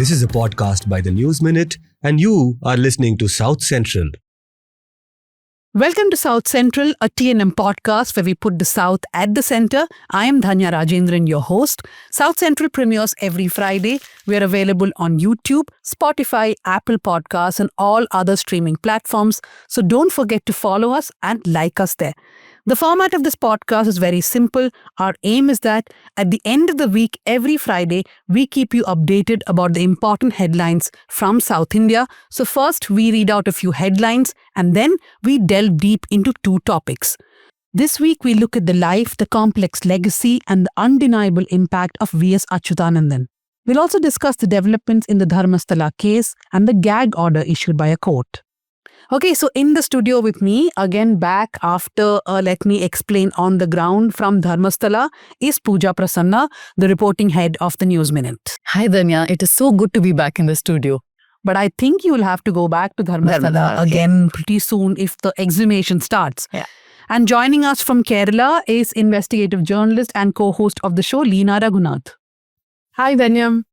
This is a podcast by the News Minute, and you are listening to South Central. Welcome to South Central, a T&M podcast where we put the South at the center. I am Dhanya Rajendran, your host. South Central premieres every Friday. We are available on YouTube, Spotify, Apple Podcasts, and all other streaming platforms. So don't forget to follow us and like us there. The format of this podcast is very simple. Our aim is that at the end of the week, every Friday, we keep you updated about the important headlines from South India. So first, we read out a few headlines and then we delve deep into two topics. This week, we look at the life, the complex legacy, and the undeniable impact of V.S. Achuthanandan. We'll also discuss the developments in the Dharmasthala case and the gag order issued by a court. Okay, so in the studio with me, again back after let me explain on the ground from Dharmasthala, is Pooja Prasanna, the reporting head of the News Minute. Hi Dhanya, it is so good to be back in the studio. But I think you will have to go back to Dharmasthala again pretty soon if the exhumation starts. Yeah. And joining us from Kerala is investigative journalist and co-host of the show, Leena Reghunath. Hi Dhanya.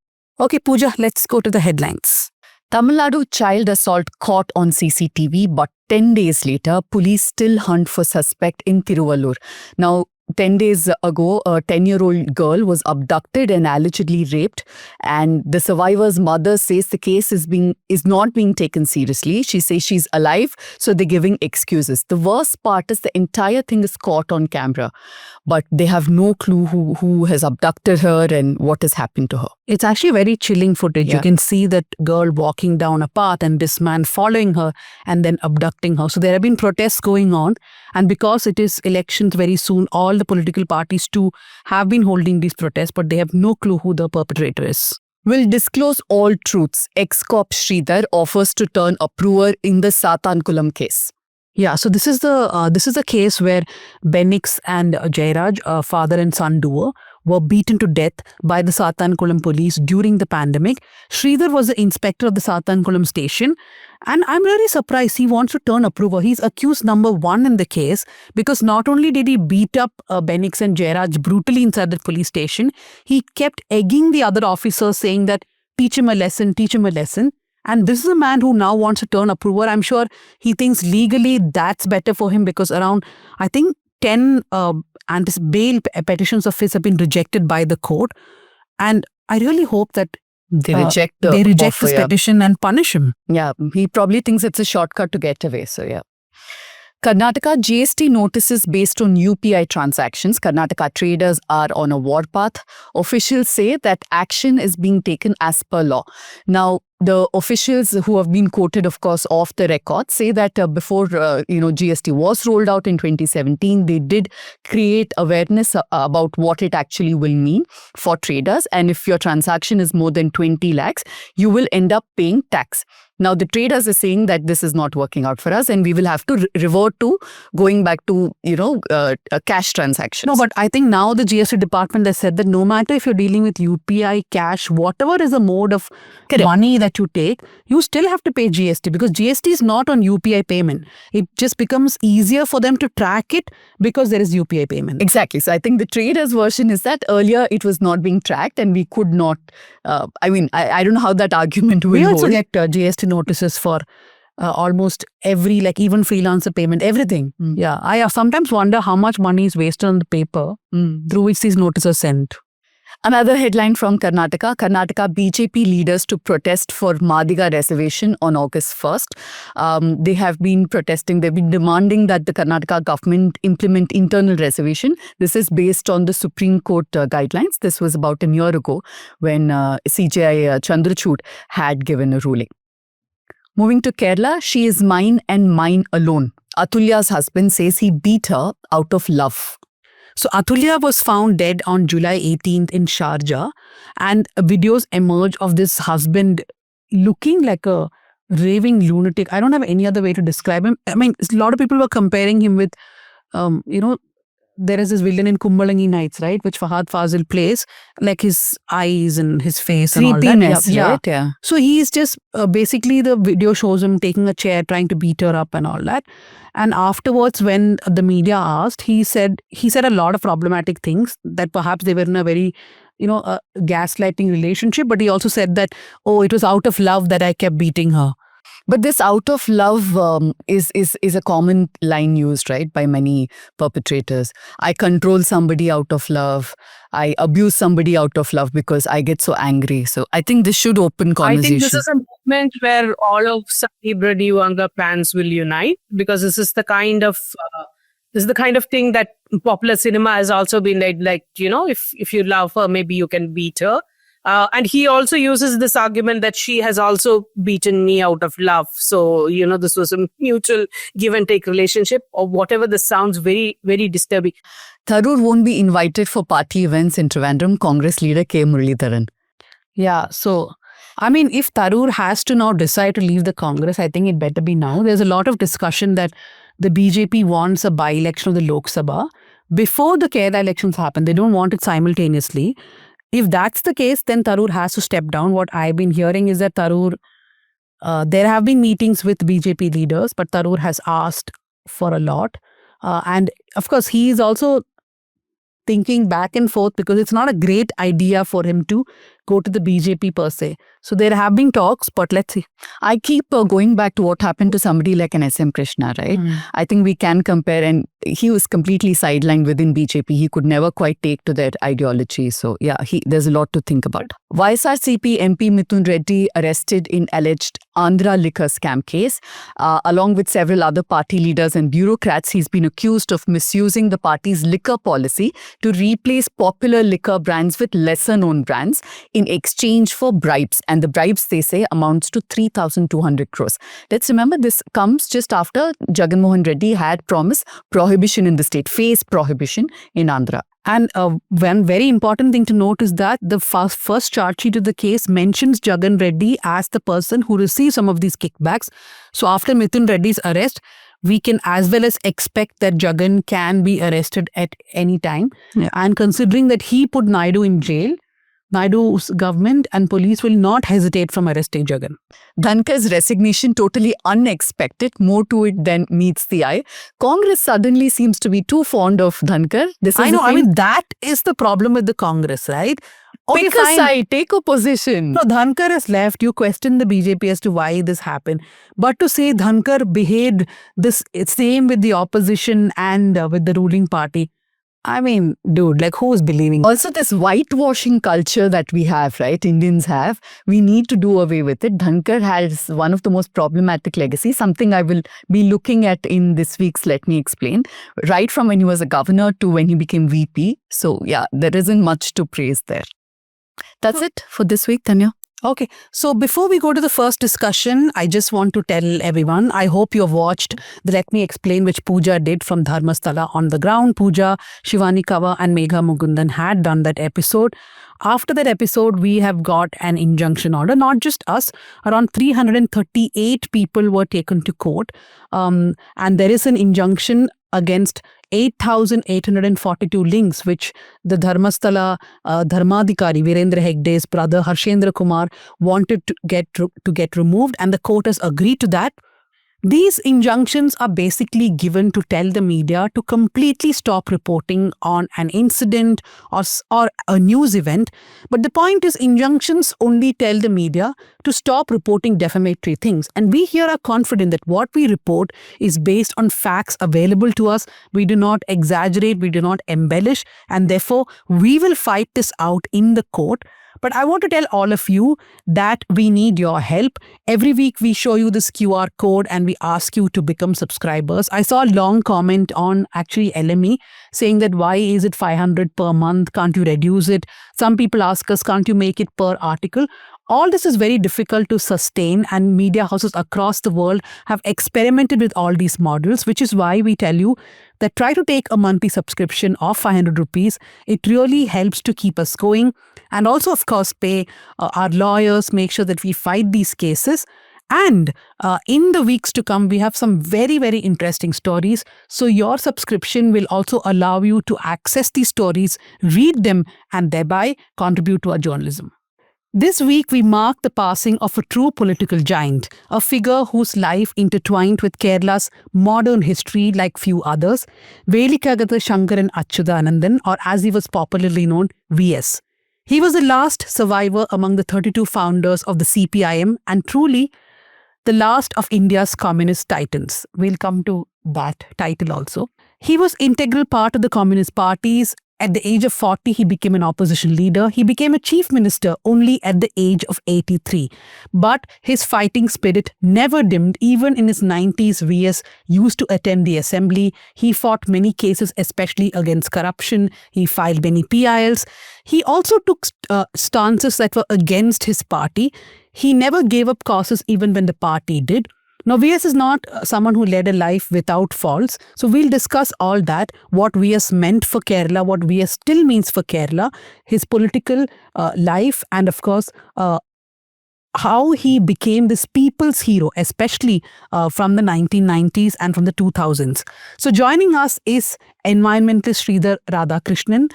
Okay, Pooja, let's go to the headlines. Tamil Nadu child assault caught on CCTV, but 10 days later, police still hunt for suspect in Tiruvallur. Now, 10 days ago, a 10-year-old girl was abducted and allegedly raped, and the survivor's mother says the case is not being taken seriously. She says she's alive, so they're giving excuses. The worst part is the entire thing is caught on camera, but they have no clue who has abducted her and what has happened to her. It's actually very chilling footage. Yeah. You can see that girl walking down a path and this man following her and then abducting her. So there have been protests going on, and because it is elections very soon, all the political parties too have been holding these protests, but they have no clue who the perpetrator is. Will disclose all truths. Ex-cop Sridhar offers to turn approver in the Sathankulam case. Yeah, so this is the case where Benix and Jairaj, father and son duo, were beaten to death by the Sathankulam police during the pandemic. Sridhar was the inspector of the Sathankulam station, and I'm really surprised he wants to turn approver. He's accused number one in the case because not only did he beat up Benix and Jairaj brutally inside the police station, he kept egging the other officers saying that teach him a lesson, teach him a lesson. And this is a man who now wants to turn approver. I'm sure he thinks legally that's better for him because around, I think, 10 bail petitions of his have been rejected by the court. And I really hope that They reject this petition and punish him. Yeah, he probably thinks it's a shortcut to get away. So yeah. Karnataka GST notices based on UPI transactions. Karnataka traders are on a warpath. Officials say that action is being taken as per law. Now, the officials who have been quoted, of course, off the record, say that before GST was rolled out in 2017, they did create awareness about what it actually will mean for traders. And if your transaction is more than 20 lakhs, you will end up paying tax. Now, the traders are saying that this is not working out for us and we will have to revert to going back to, cash transactions. No, but I think now the GST department has said that no matter if you're dealing with UPI, cash, whatever is the mode of money that you take, you still have to pay GST because GST is not on UPI payment. It just becomes easier for them to track it because there is UPI payment. Exactly. So I think the traders' version is that earlier it was not being tracked and we could not, I don't know how that argument will hold. We also get GST notices for almost every, even freelancer payment, everything. Yeah, I sometimes wonder how much money is wasted on the paper through which these notices are sent. Another headline from Karnataka. Karnataka BJP leaders to protest for Madiga reservation on August 1st. They have been protesting. They've been demanding that the Karnataka government implement internal reservation. This is based on the Supreme Court guidelines. This was about a year ago when CJI Chandrachud had given a ruling. Moving to Kerala, she is mine and mine alone. Atulya's husband says he beat her out of love. So Atulya was found dead on July 18th in Sharjah, and videos emerge of this husband looking like a raving lunatic. I don't have any other way to describe him. I mean, a lot of people were comparing him with, there is this villain in Kumbalangi Nights, right, which Fahad Fazil plays, like his eyes and his face and all that. Creepiness, right? Yeah. So he's just, basically the video shows him taking a chair, trying to beat her up and all that. And afterwards, when the media asked, he said a lot of problematic things that perhaps they were in a very a gaslighting relationship. But he also said that, oh, it was out of love that I kept beating her. But this out of love is a common line used, right, by many perpetrators. I control somebody out of love. I abuse somebody out of love because I get so angry. So I think this should open conversation. I think this is a movement where all of Sahib Reddy Wanga fans will unite, because this is the kind of thing that popular cinema has also been like, if you love her, maybe you can beat her. And he also uses this argument that she has also beaten me out of love. So, this was a mutual give and take relationship, or whatever. This sounds very, very disturbing. Tharoor won't be invited for party events in Trivandrum, Congress leader K. Muralidharan. Yeah, so, I mean, if Tharoor has to now decide to leave the Congress, I think it better be now. There's a lot of discussion that the BJP wants a by-election of the Lok Sabha before the Kerala elections happen. They don't want it simultaneously. If that's the case, then Tharoor has to step down. What I've been hearing is that Tharoor, there have been meetings with BJP leaders, but Tharoor has asked for a lot. And of course, he is also thinking back and forth, because it's not a great idea for him to go to the BJP per se. So there have been talks, but let's see. I keep going back to what happened to somebody like an SM Krishna, right? I think we can compare, and he was completely sidelined within BJP. He could never quite take to that ideology. So yeah, there's a lot to think about. YSRCP MP Mithun Reddy arrested in alleged Andhra liquor scam case. Along with several other party leaders and bureaucrats, he's been accused of misusing the party's liquor policy to replace popular liquor brands with lesser known brands in exchange for bribes. And the bribes, they say, amounts to 3,200 crores. Let's remember, this comes just after Jagan Mohan Reddy had promised prohibition in the state, face prohibition in Andhra. And one very important thing to note is that the first charge sheet of the case mentions Jagan Reddy as the person who received some of these kickbacks. So after Mithun Reddy's arrest, we can as well as expect that Jagan can be arrested at any time. Yeah. And considering that he put Naidu in jail, Naidu's government and police will not hesitate from arresting Jagan. Dhankar's resignation totally unexpected, more to it than meets the eye. Congress suddenly seems to be too fond of Dhankar. I mean, that is the problem with the Congress, right? Pick a side, take a position. So Dhankar has left. You question the BJP as to why this happened. But to say Dhankar behaved the same with the opposition and with the ruling party, I mean, dude, like, who's believing? Also, this whitewashing culture that we have, right? Indians have, we need to do away with it. Dhankar has one of the most problematic legacies, something I will be looking at in this week's Let Me Explain, right from when he was a governor to when he became VP. So yeah, there isn't much to praise there. That's it for this week, Dhanya. Okay, so before we go to the first discussion, I just want to tell everyone, I hope you have watched the Let Me Explain, which Pooja did from Dharmasthala on the ground. Pooja, Shivani Kava and Megha Mugundan had done that episode. After that episode, we have got an injunction order, not just us, around 338 people were taken to court. And there is an injunction against 8,842 links, which the Dharmasthala Dharmadhikari Virendra Hegde's brother Harshendra Kumar wanted to get removed, and the court has agreed to that. These injunctions are basically given to tell the media to completely stop reporting on an incident or a news event. But the point is, injunctions only tell the media to stop reporting defamatory things. And we here are confident that what we report is based on facts available to us. We do not exaggerate, we do not embellish, and therefore we will fight this out in the court. But I want to tell all of you that we need your help. Every week we show you this QR code and we ask you to become subscribers. I saw a long comment on actually LME saying that why is it 500 per month? Can't you reduce it? Some people ask us, can't you make it per article? All this is very difficult to sustain, and media houses across the world have experimented with all these models, which is why we tell you that try to take a monthly subscription of 500 rupees. It really helps to keep us going. And also, of course, pay our lawyers, make sure that we fight these cases. And in the weeks to come, we have some very, very interesting stories. So your subscription will also allow you to access these stories, read them, and thereby contribute to our journalism. This week, we mark the passing of a true political giant, a figure whose life intertwined with Kerala's modern history like few others, Velikagada Shankaran Achuthanandan, or as he was popularly known, VS. He was the last survivor among the 32 founders of the CPIM and truly the last of India's communist titans. We'll come to that title also. He was integral part of the Communist parties. At the age of 40, he became an opposition leader. He became a chief minister only at the age of 83. But his fighting spirit never dimmed. Even in his 90s, VS used to attend the assembly. He fought many cases, especially against corruption. He filed many PILs. He also took stances that were against his party. He never gave up causes even when the party did. Now, VS is not someone who led a life without faults. So we'll discuss all that, what VS meant for Kerala, what VS still means for Kerala, his political life, and of course, how he became this people's hero, especially from the 1990s and from the 2000s. So joining us is environmentalist Sridhar Radhakrishnan.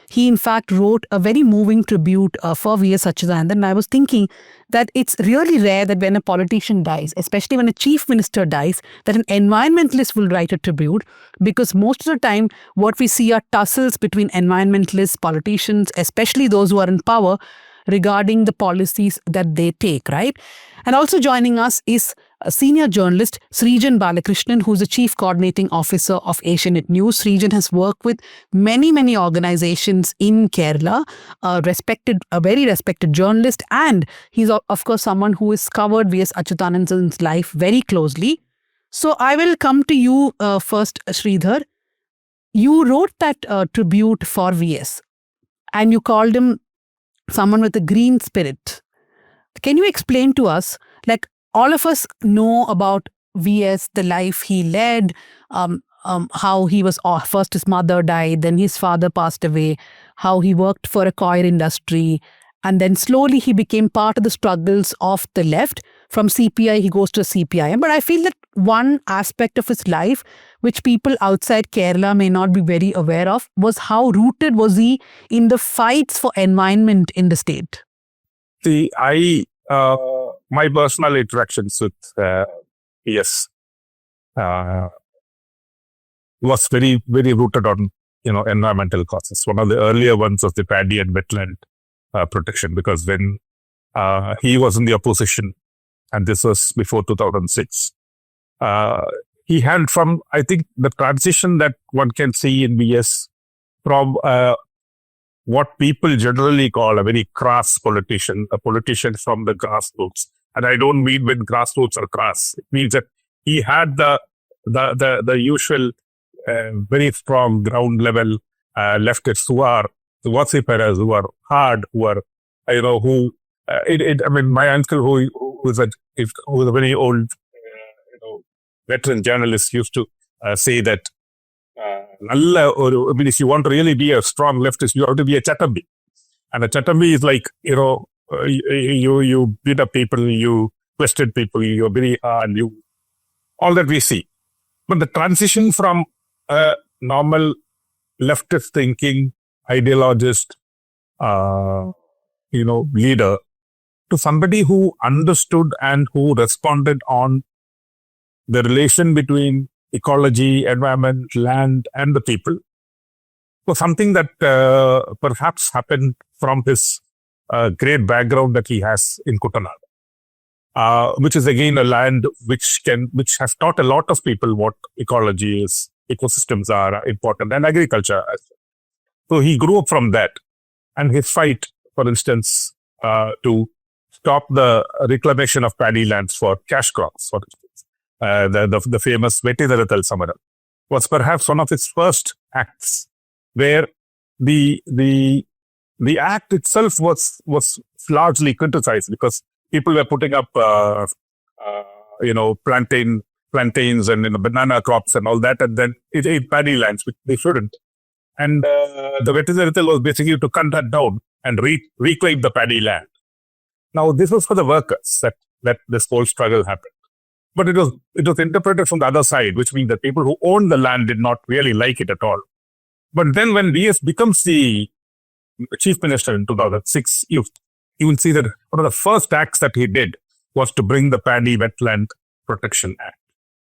He in fact wrote a very moving tribute for V.S. Achuthanandan. And I was thinking that it's really rare that when a politician dies, especially when a chief minister dies, that an environmentalist will write a tribute, because most of the time what we see are tussles between environmentalists, politicians, especially those who are in power, regarding the policies that they take, right? And also joining us is a senior journalist, Sreejan Balakrishnan, who's the Chief Coordinating Officer of Asianet News. Sreejan has worked with many organizations in Kerala, a very respected journalist, and he's of course someone who has covered V.S. Achuthanandan's life very closely. So I will come to you first, Sridhar. You wrote that tribute for V.S. and you called him someone with a green spirit. Can you explain to us, like all of us know about V.S., the life he led, how he was, first his mother died, then his father passed away, how he worked for a coir industry, and then slowly he became part of the struggles of the left. From CPI, he goes to CPIM. But I feel that one aspect of his life, which people outside Kerala may not be very aware of, was how rooted was he in the fights for environment in the state. See, my personal interactions with PS was very rooted on environmental causes. One of the earlier ones was the paddy and wetland protection, because when he was in the opposition, and this was before 2006, he had from, I think, the transition that one can see in VS from what people generally call a very crass politician, a politician from the grassroots. And I don't mean when grassroots are crass. It means that he had the usual very strong ground level leftists who are the worshippers, who are hard, who are, I mean, my uncle who was a very old, veteran journalist used to say that, if you want to really be a strong leftist, you have to be a chatambi. And a chatambi is like, you beat up people, you question people, you're very hard, all that we see. But the transition from a normal leftist thinking, ideologist, leader, to somebody who understood and who responded on the relation between ecology, environment, land, and the people, was something that perhaps happened from his great background that he has in Kuttanad, which is again a land which has taught a lot of people what ecology is, ecosystems are important, and agriculture. So he grew up from that, and his fight, for instance, to stop the reclamation of paddy lands for cash crops, for instance, the famous Vettidarathal Samaram, was perhaps one of his first acts, where the act itself was largely criticized because people were putting up plantains and banana crops and all that, and then it ate paddy lands, which they shouldn't. And the Vettidarathal was basically to cut that down and reclaim the paddy land. Now, this was for the workers that this whole struggle happened. But it was interpreted from the other side, which means that people who owned the land did not really like it at all. But then when DS becomes the chief minister in 2006, you will see that one of the first acts that he did was to bring the Paddy Wetland Protection Act.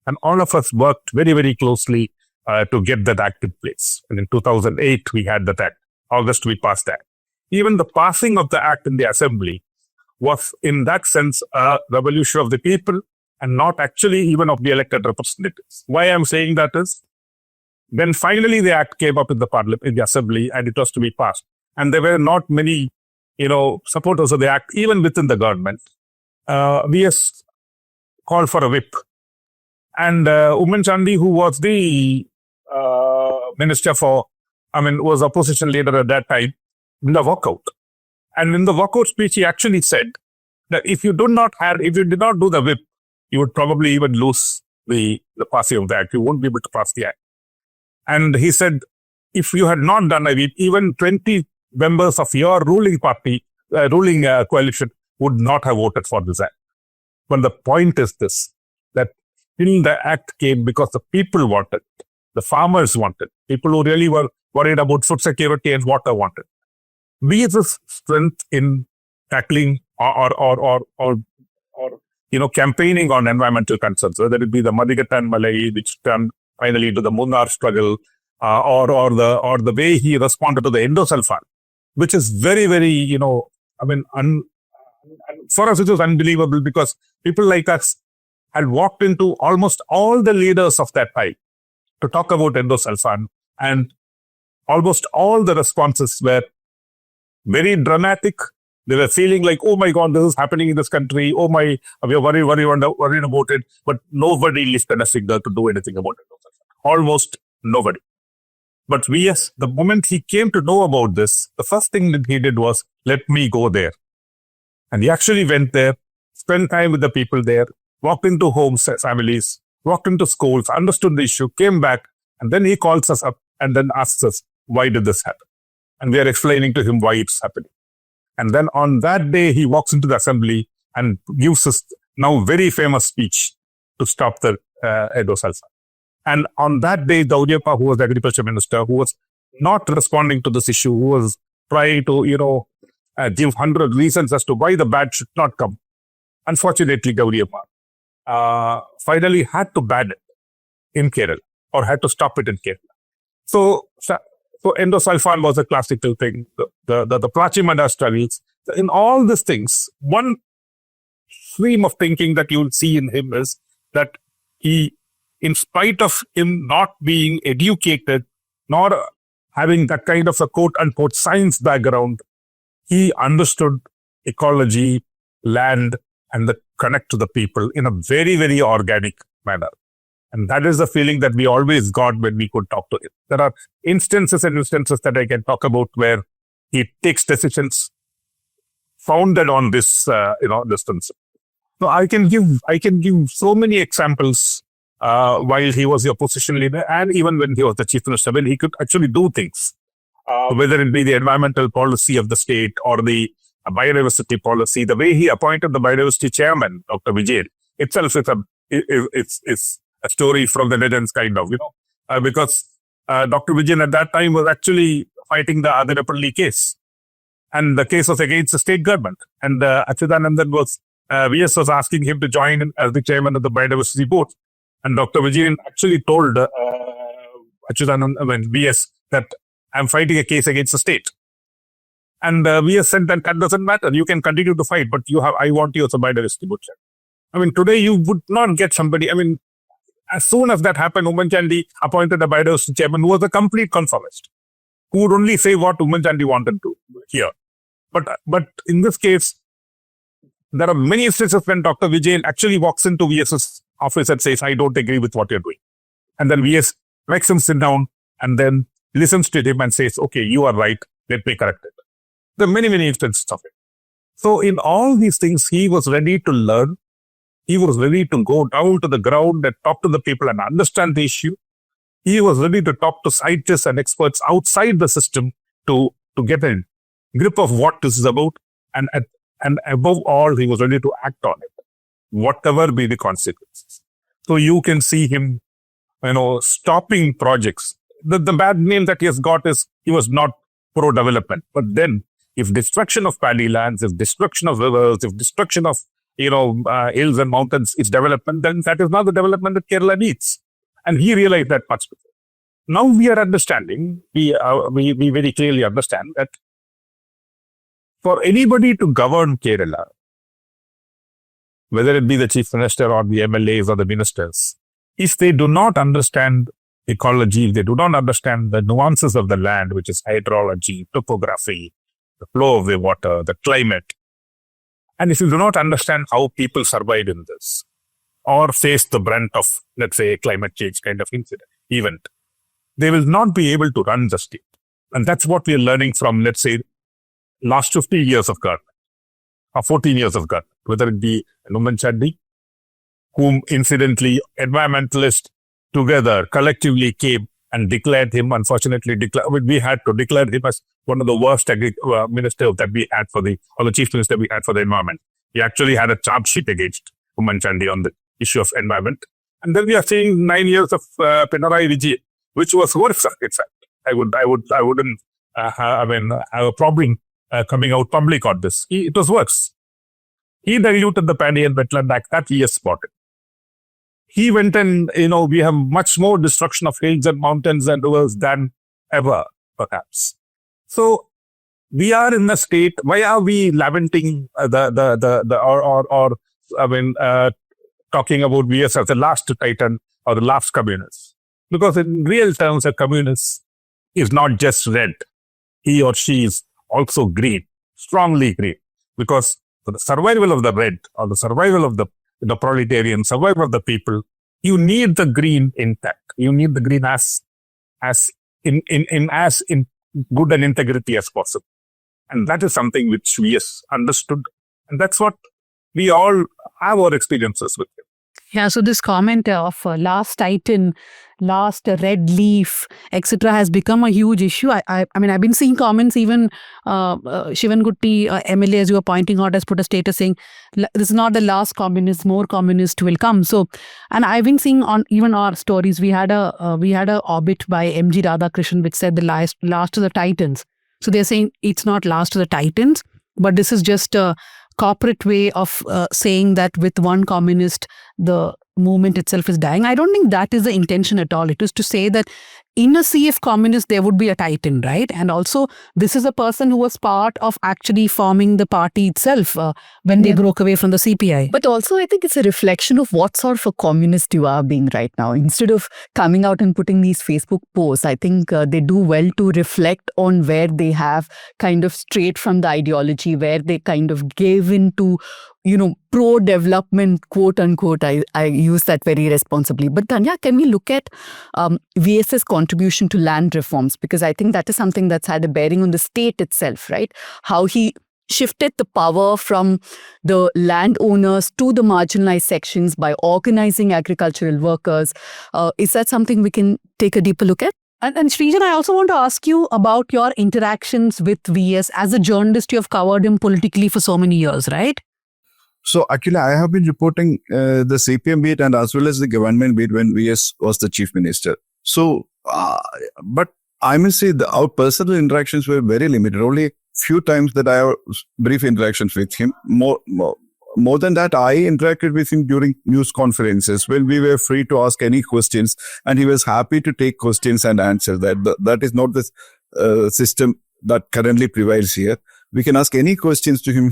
And all of us worked very closely to get that act in place. And in 2008, we had that act. August, we passed that. even the passing of the act in the assembly was in that sense a revolution of the people and not actually even of the elected representatives. Why I'm saying that is, then finally the act came up in the parliament, in the assembly, and it was to be passed. And there were not many, supporters of the act, even within the government. VS called for a whip. And Umman Chandi, who was the minister was opposition leader at that time, in the walkout. And in the walkout speech, he actually said that if you did not do the whip, you would probably even lose the passing of the act. You won't be able to pass the act. And he said, if you had not done a whip, even 20 members of your ruling party, coalition would not have voted for this act. But the point is this, that till the act came because the people wanted, the farmers wanted, people who really were worried about food security and water wanted. VS's strength in tackling or campaigning on environmental concerns, whether it be the Madigatan Malay, which turned finally into the Munnar struggle, or the way he responded to the endosulfan, which is very, very, for us it was unbelievable because people like us had walked into almost all the leaders of that time to talk about endosulfan, and almost all the responses were very dramatic. They were feeling like, oh my God, this is happening in this country. Oh my, we are worried about it. But nobody lifted a finger to do anything about it. Almost nobody. But VS, the moment he came to know about this, the first thing that he did was, let me go there. And he actually went there, spent time with the people there, walked into homes, families, walked into schools, understood the issue, came back, and then he calls us up and then asks us, why did this happen? And we are explaining to him why it's happening. And then on that day, he walks into the assembly and gives us now very famous speech to stop the endosulfan. And on that day, Daudiyappa, who was the agriculture minister, who was not responding to this issue, who was trying to, give 100 reasons as to why the ban should not come. Unfortunately, Daudiyappa finally had to ban it in Kerala, or had to stop it in Kerala. So endosulfan was a classical thing, the Prachimanda struggles. In all these things, one stream of thinking that you'll see in him is that he, in spite of him not being educated, nor having that kind of a quote-unquote science background, he understood ecology, land, and the connect to the people in a very, very organic manner. And that is the feeling that we always got when we could talk to him. There are instances that I can talk about where he takes decisions founded on this, this principle. So I can give so many examples while he was the opposition leader, and even when he was the chief minister, when he could actually do things, whether it be the environmental policy of the state or the biodiversity policy. The way he appointed the biodiversity chairman, Dr. Vijay, itself is a story from the legends, kind of, because Dr. Vijay at that time was actually fighting the Adinapalli case. And the case was against the state government. And Achuthanandan VS was asking him to join in as the chairman of the biodiversity board. And Dr. Vijay actually told Achuthanandan, VS, that I'm fighting a case against the state. And VS said that doesn't matter. You can continue to fight, but I want you as a biodiversity board chairman. Today you would not get somebody, as soon as that happened, Umman Chandi appointed a biodiversity chairman who was a complete conformist, who would only say what Umman Chandi wanted to hear. But in this case, there are many instances when Dr. Vijay actually walks into VS's office and says, I don't agree with what you're doing. And then VS makes him sit down and then listens to him and says, okay, you are right, let me correct it. There are many, many instances of it. So in all these things, he was ready to learn. He was ready to go down to the ground and talk to the people and understand the issue. He was ready to talk to scientists and experts outside the system to get a grip of what this is about. And above all, he was ready to act on it, whatever be the consequences. So you can see him, stopping projects. The bad name that he has got is he was not pro-development. But then, if destruction of paddy lands, if destruction of rivers, if destruction of hills and mountains is development, then that is not the development that Kerala needs. And he realized that much before. Now we are understanding, we very clearly understand that for anybody to govern Kerala, whether it be the chief minister or the MLAs or the ministers, if they do not understand ecology, if they do not understand the nuances of the land, which is hydrology, topography, the flow of the water, the climate, and if you do not understand how people survive in this or face the brunt of, let's say, a climate change kind of event, they will not be able to run the state. And that's what we are learning from, let's say, last 50 years of government or 14 years of government, whether it be Numan Chaddi, whom incidentally environmentalists together collectively came and declared him, unfortunately, we had to declare him as one of the worst ministers that we had or the chief minister we had for the environment. He actually had a charge sheet against Numan Chaddi on the issue of environment. And then we are seeing 9 years of Pinarayi Vijayan, which was worse, in fact. I wouldn't have a problem coming out public on this. It was worse. He diluted the Paddy and Wetland Act that he has spotted. He went and, we have much more destruction of hills and mountains and rivers than ever, perhaps. So we are in a state, why are we lamenting talking about VS as the last titan or the last communist? Because in real terms, a communist is not just red. He or she is also green, strongly green. Because for the survival of the red or the survival of the proletarian, survival of the people, you need the green intact. You need the green as in good and integrity as possible. And that is something which we have understood. And that's what we all have our experiences with him. Yeah, so this comment of last titan, last red leaf, etc. has become a huge issue. I mean, I've been seeing comments, even Shivan Gutti, MLA, as you were pointing out, has put a status saying, this is not the last communist, more communist will come. So, and I've been seeing on even our stories, we had a obit by MG Radhakrishnan, which said the last of the titans. So they're saying it's not last of the titans, but this is just a corporate way of saying that with one communist, the movement itself is dying. I don't think that is the intention at all. It is to say that in a sea of communists, there would be a titan, right? And also, this is a person who was part of actually forming the party itself when they broke away from the CPI. But also, I think it's a reflection of what sort of a communist you are being right now. Instead of coming out and putting these Facebook posts, I think they do well to reflect on where they have kind of strayed from the ideology, where they kind of gave into pro-development, quote unquote. I use that very responsibly. But Dhanya, can we look at VS's contribution to land reforms? Because I think that is something that's had a bearing on the state itself, right? How he shifted the power from the landowners to the marginalized sections by organizing agricultural workers. Is that something we can take a deeper look at? And Sreejan, I also want to ask you about your interactions with VS. As a journalist, you have covered him politically for so many years, right? So actually, I have been reporting the CPM beat and as well as the government beat when VS was the chief minister. So, but I must say our personal interactions were very limited. Only few times that I have brief interactions with him. More than that, I interacted with him during news conferences when we were free to ask any questions, and he was happy to take questions and answer that. That is not the system that currently prevails here. We can ask any questions to him.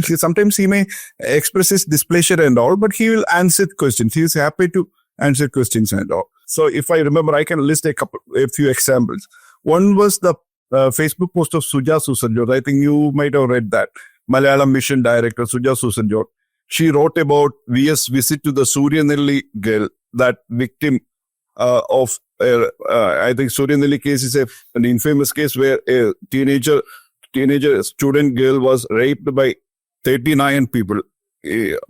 Sometimes he may express his displeasure and all, but he will answer questions. He is happy to answer questions and all. So if I remember, I can list a few examples. One was the Facebook post of Suja Susanjot. I think you might have read that. Malayalam Mission Director Suja Susanjot. She wrote about VS visit to the Suryanelli girl, that victim of, I think Suryanelli case is an infamous case where a teenager student girl was raped by 39 people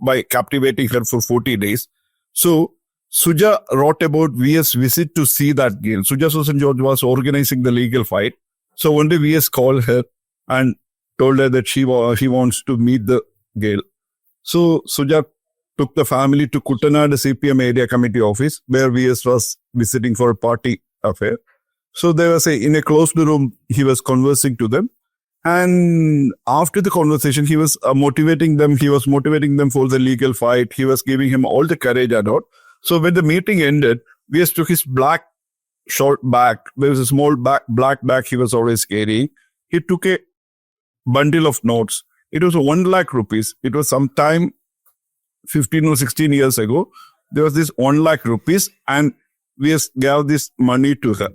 by captivating her for 40 days. So Suja wrote about VS visit to see that girl. Suja Susanjot was organizing the legal fight. So one day VS called her and told her that she wants to meet the girl. So Suja took the family to Kuttanad CPM area committee office where VS was visiting for a party affair. So there was in a closed room, he was conversing to them. And after the conversation, he was motivating them. He was motivating them for the legal fight. He was giving him all the courage and all. So when the meeting ended, VS took his black short bag. There was a small black bag he was always carrying. He took a bundle of notes. It was 1 lakh rupees. It was sometime 15 or 16 years ago. There was this 1 lakh rupees and we gave this money to her.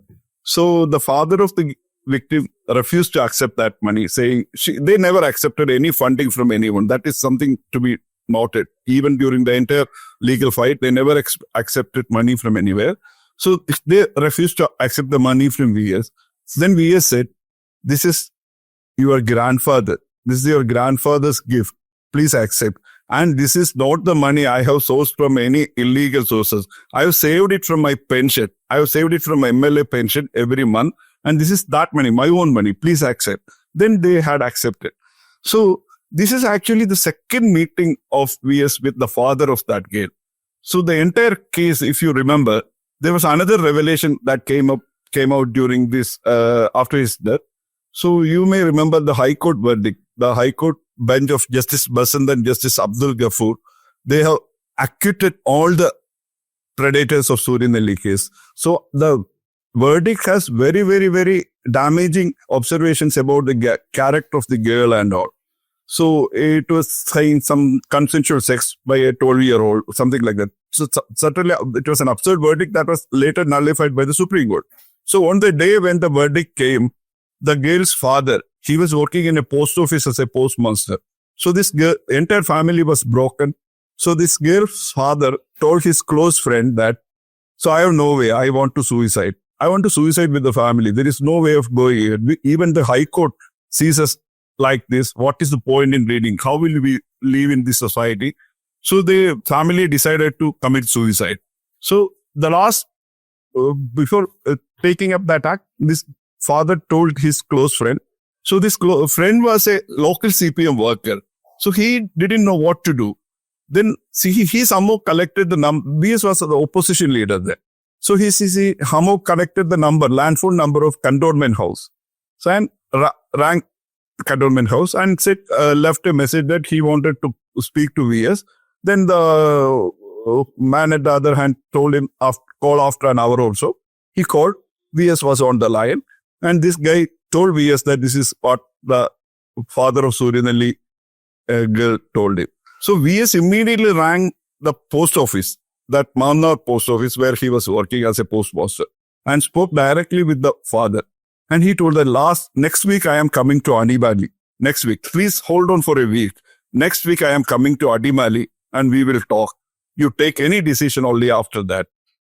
So the father of the victim refused to accept that money, saying they never accepted any funding from anyone. That is something to be noted. Even during the entire legal fight, they never accepted money from anywhere. So they refused to accept the money from VS. Then VS said, this is your grandfather. This is your grandfather's gift. Please accept. And this is not the money I have sourced from any illegal sources. I have saved it from my pension. I have saved it from my MLA pension every month. And this is that money, my own money. Please accept. Then they had accepted. So this is actually the second meeting of VS with the father of that girl. So the entire case, if you remember, there was another revelation that came out during this, after his death. So you may remember the High Court verdict. The High Court bench of Justice Prasanna and Justice Abdul Ghaffur, they have acquitted all the predators of Surinelli case. So the verdict has very, very, very damaging observations about the character of the girl and all. So it was saying some consensual sex by a 12-year-old, something like that. So certainly it was an absurd verdict that was later nullified by the Supreme Court. So on the day when the verdict came, the girl's father, he was working in a post office as a postmaster. So this girl, entire family was broken. So this girl's father told his close friend that, so I have no way, I want to suicide. I want to suicide with the family. There is no way of going here. Even the High Court sees us like this. What is the point in reading? How will we live in this society? So the family decided to commit suicide. So the last, before taking up that act, this father told his close friend. So this friend was a local CPM worker. So he didn't know what to do. Then he somehow collected the number. BS was the opposition leader there. So he somehow connected the land phone number of cantonment house. So and rang cantonment house and said, left a message that he wanted to speak to VS. Then the man at the other hand told him, call after an hour or so. He called. VS was on the line. And this guy told VS that this is what the father of Surinelli girl told him. So VS immediately rang the post office, that Mannar post office where he was working as a postmaster, and spoke directly with the father. And he told that next week I am coming to Adimali. Next week. Please hold on for a week. Next week I am coming to Adimali and we will talk. You take any decision only after that.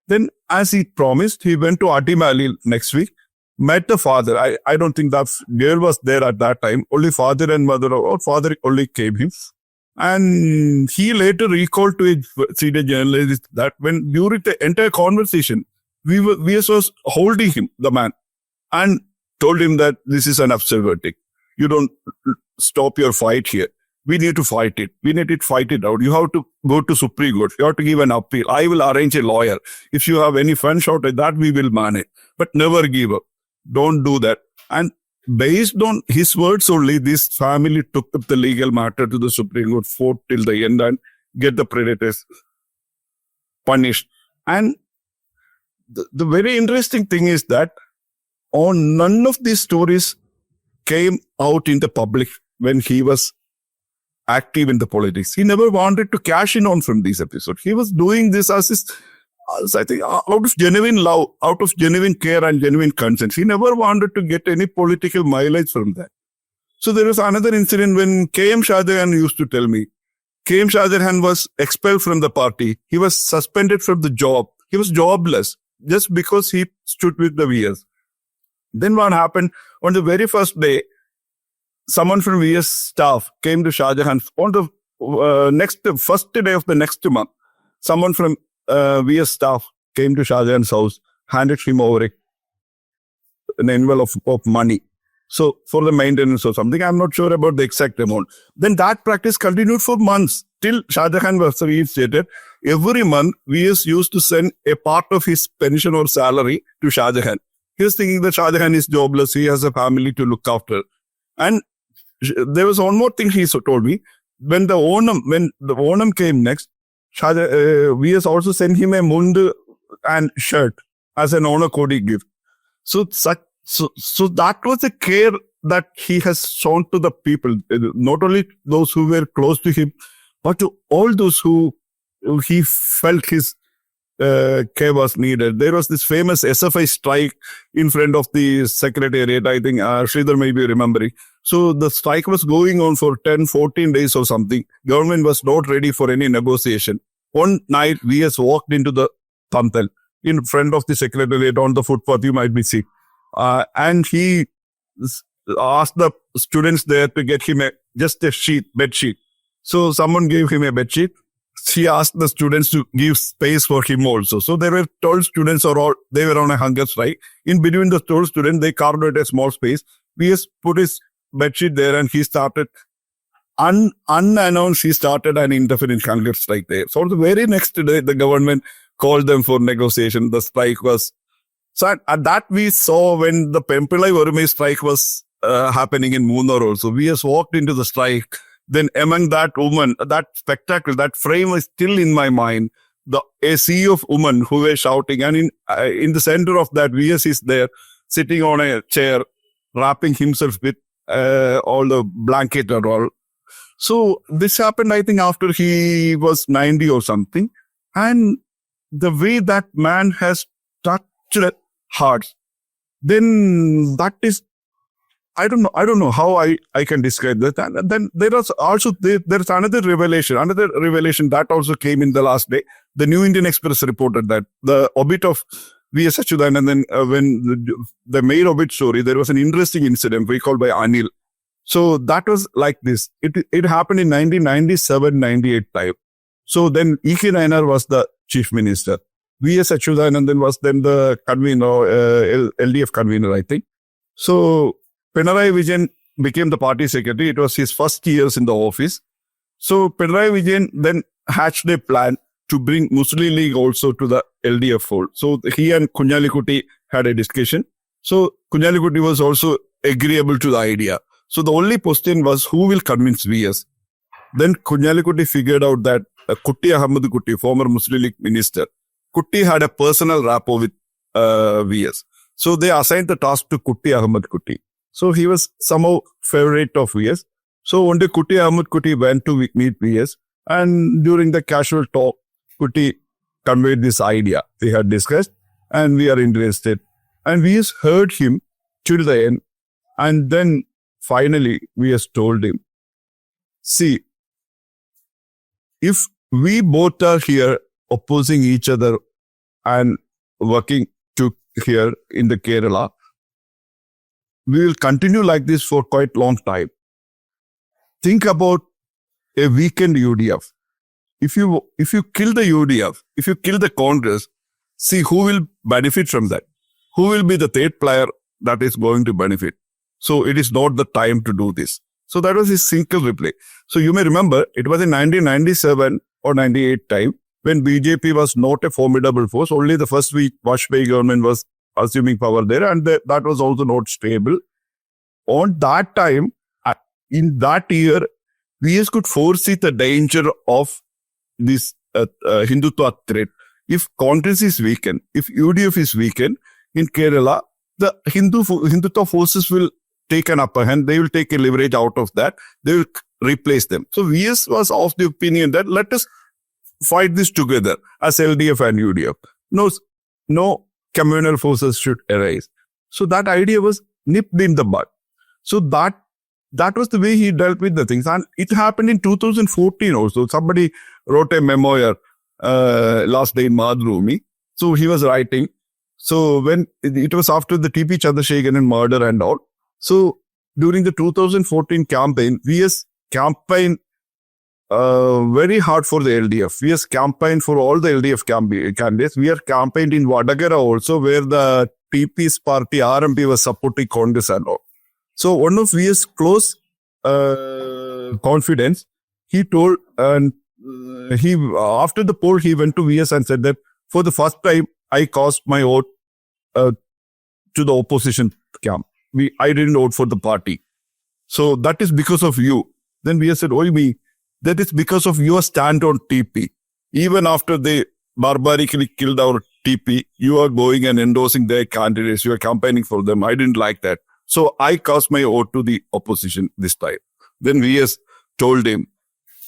Then as he promised, he went to Adimali next week. Met the father. I don't think that girl was there at that time. Only father and mother, or father only came him. And he later recalled to a senior journalist that when during the entire conversation, we was holding him, the man, and told him that this is an absurd verdict. You don't stop your fight here. We need to fight it. We need to fight it out. You have to go to Supreme Court. You have to give an appeal. I will arrange a lawyer. If you have any funds out of that, we will manage. But never give up. Don't do that. And based on his words only, this family took up the legal matter to the Supreme Court, fought till the end and get the predators punished. And the very interesting thing is that none of these stories came out in the public when he was active in the politics. He never wanted to cash in on from these episodes. He was doing this as I think, out of genuine love, out of genuine care and genuine consent. He never wanted to get any political mileage from that. So there was another incident when K.M. Shah Jahan used to tell me, K.M. Shah Jahan was expelled from the party. He was suspended from the job. He was jobless just because he stood with the VS. Then what happened? On the very first day, someone from VS staff came to Shah Jahan. On the first day of the next month, someone from VS staff came to Shah Jahan's house, handed him over an envelope of money. So for the maintenance or something, I'm not sure about the exact amount. Then that practice continued for months till Shah Jahan was reinstated. Every month, VS used to send a part of his pension or salary to Shah Jahan. He was thinking that Shah Jahan is jobless. He has a family to look after. And there was one more thing he told me. When the Onam came next, VS also sent him a mundu and shirt as an honor coding gift. So that was a care that he has shown to the people, not only those who were close to him, but to all those who he felt his care was needed. There was this famous SFI strike in front of the secretariat. I think Sridhar may be remembering. So the strike was going on for 10, 14 days or something. Government was not ready for any negotiation. One night, VS walked into the Tantal in front of the secretariat on the footpath, you might be seeing. And he asked the students there to get him just a bed sheet. So someone gave him a bed sheet. He asked the students to give space for him also. So there were 12 students they were on a hunger strike. In between the 12 students, they carved out a small space. VS put his bedsheet there and he started, unannounced, he started an indefinite hunger strike there. So the very next day, the government called them for negotiation. The strike was, so at that we saw when the Pempilai Varume strike was happening in Munnar also. VS walked into the strike. Then among that woman, that spectacle, that frame is still in my mind. A sea of women who were shouting, and in the center of that, VS is there, sitting on a chair, wrapping himself with all the blanket and all. So this happened, I think, after he was 90 or something. And the way that man has touched hearts, then that is, I don't know how I can describe that. And then there's another revelation that also came in the last day. The New Indian Express reported that the obit of V.S. Achuthanandan, and then when the main obit story, there was an interesting incident recalled by Anil. So that was like this. It happened in 1997-98 time. So then E.K. Nayanar was the chief minister. V.S. Achuthanandan was then the convener, LDF convener, I think. So Pinarayi Vijayan became the party secretary. It was his first years in the office. So Pinarayi Vijayan then hatched a plan to bring Muslim League also to the LDF fold. So he and Kunjalikutti had a discussion. So Kunjalikutti was also agreeable to the idea. So the only question was who will convince VS. Then Kunjalikutti figured out that Kutti Ahmed Kutti, former Muslim League minister, Kutti had a personal rapport with VS. So they assigned the task to Kutti Ahmed Kutti. So he was somehow favorite of VS. So one day Kutti Ahmed Kutti went to meet VS, and during the casual talk, Kutti conveyed this idea we had discussed, and we are interested. And VS heard him till the end, and then finally VS told him, see, if we both are here opposing each other and working here in the Kerala, we will continue like this for quite long time. Think about a weakened UDF. If you kill the UDF, if you kill the Congress, see who will benefit from that. Who will be the third player that is going to benefit? So it is not the time to do this. So that was his single reply. So you may remember it was in 1997 or 98 time when BJP was not a formidable force. Only the first week Vajpayee government was assuming power there, and that was also not stable. On that time, in that year, VS could foresee the danger of this Hindutva threat. If Congress is weakened, if UDF is weakened in Kerala, the Hindutva forces will take an upper hand. They will take a leverage out of that. They will replace them. So VS was of the opinion that let us fight this together as LDF and UDF. No communal forces should arise. So that idea was nipped in the bud. So that was the way he dealt with the things. And it happened in 2014 also. Somebody wrote a memoir last day in Madhurumi. So he was writing. So when it was after the TP Chandrasekharan murder and all. So during the 2014 campaign, VS campaigned very hard for the LDF. We have campaigned for all the LDF candidates. We are campaigned in Vadagara also, where the TP's party, RMP, was supporting Congress and all. So one of VS close confidence, he told, and after the poll, he went to VS and said that for the first time, I cast my vote to the opposition camp. I didn't vote for the party. So that is because of you. Then VS said, "Oi me. That is because of your stand on TP. Even after they barbarically killed our TP, you are going and endorsing their candidates. You are campaigning for them. I didn't like that. So I cast my vote to the opposition this time. Then VS told him,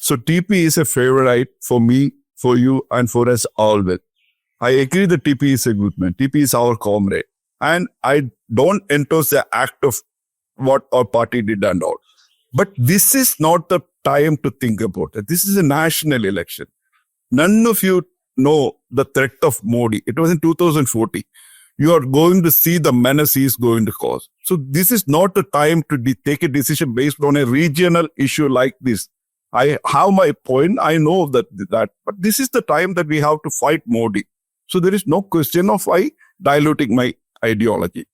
so TP is a favorite for me, for you, and for us all. I agree that TP is a good man. TP is our comrade. And I don't endorse the act of what our party did and all. But this is not the time to think about it. This is a national election. None of you know the threat of Modi. It was in 2014. You are going to see the menace he is going to cause. So this is not the time to take a decision based on a regional issue like this. I have my point. I know that, but this is the time that we have to fight Modi. So there is no question of I diluting my ideology.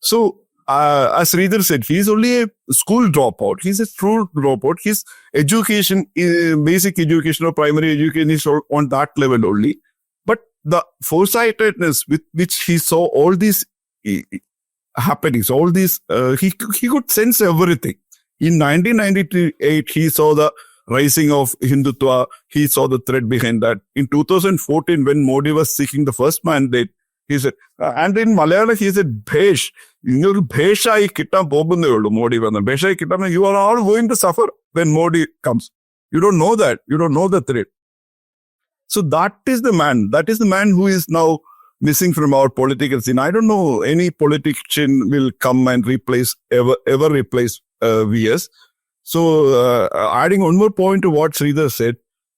So as Sridhar said, he is only a school dropout. He's a true dropout. His education, basic education or primary education is on that level only. But the foresightedness with which he saw all these happenings, all these, he could sense everything. In 1998, he saw the rising of Hindutva. He saw the threat behind that. In 2014, when Modi was seeking the first mandate, he said, and in Malayalam, he said, Bhesh. You are all going to suffer when Modi comes. You don't know that. You don't know the threat. So that is the man. That is the man who is now missing from our political scene. I don't know any politician will come and ever replace VS. So adding one more point to what Sridhar said.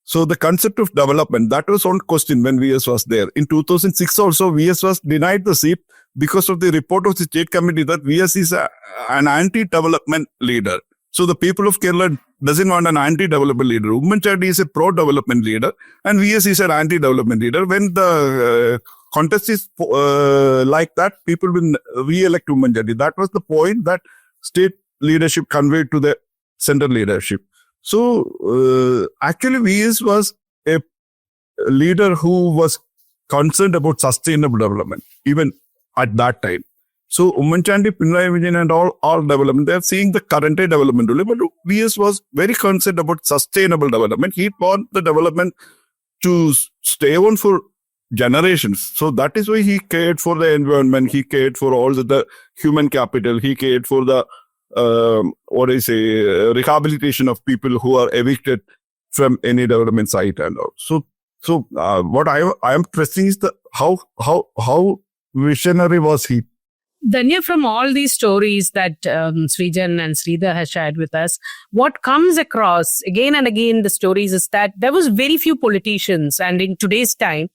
So the concept of development, that was on question when VS was there. In 2006 also, VS was denied the seat because of the report of the state committee that VS is an anti-development leader. So the people of Kerala doesn't want an anti-development leader. Umman Chandi is a pro-development leader and VS is an anti-development leader. When the contest is like that, people will re-elect Umman Chandi. That was the point that state leadership conveyed to the central leadership. So actually VS was a leader who was concerned about sustainable development, even at that time. So Umman Chandi, Pinarayi Vijayan and all development, they are seeing the current day development only, but VS was very concerned about sustainable development. He want the development to stay on for generations. So that is why he cared for the environment, he cared for all the human capital, he cared for the rehabilitation of people who are evicted from any development site and all. So what I am pressing is how visionary was he? Dhanya, from all these stories that Sreejan and Sridhar has shared with us, what comes across again and again the stories is that there was very few politicians, and in today's time,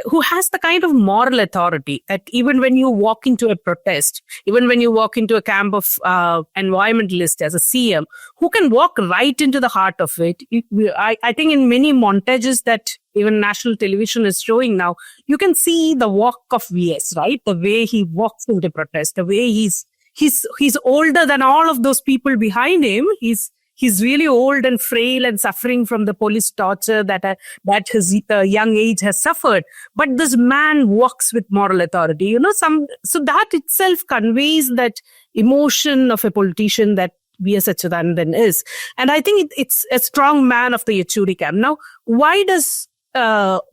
who has the kind of moral authority that even when you walk into a protest, even when you walk into a camp of environmentalists as a CM, who can walk right into the heart of it. I think in many montages that even national television is showing now, you can see the walk of VS, right? The way he walks into protest, the way he's older than all of those people behind him. He's really old and frail and suffering from the police torture that his young age has suffered. But this man walks with moral authority, so that itself conveys that emotion of a politician that V.S. Achuthanandan is. And I think it's a strong man of the Yechury camp. Now, why does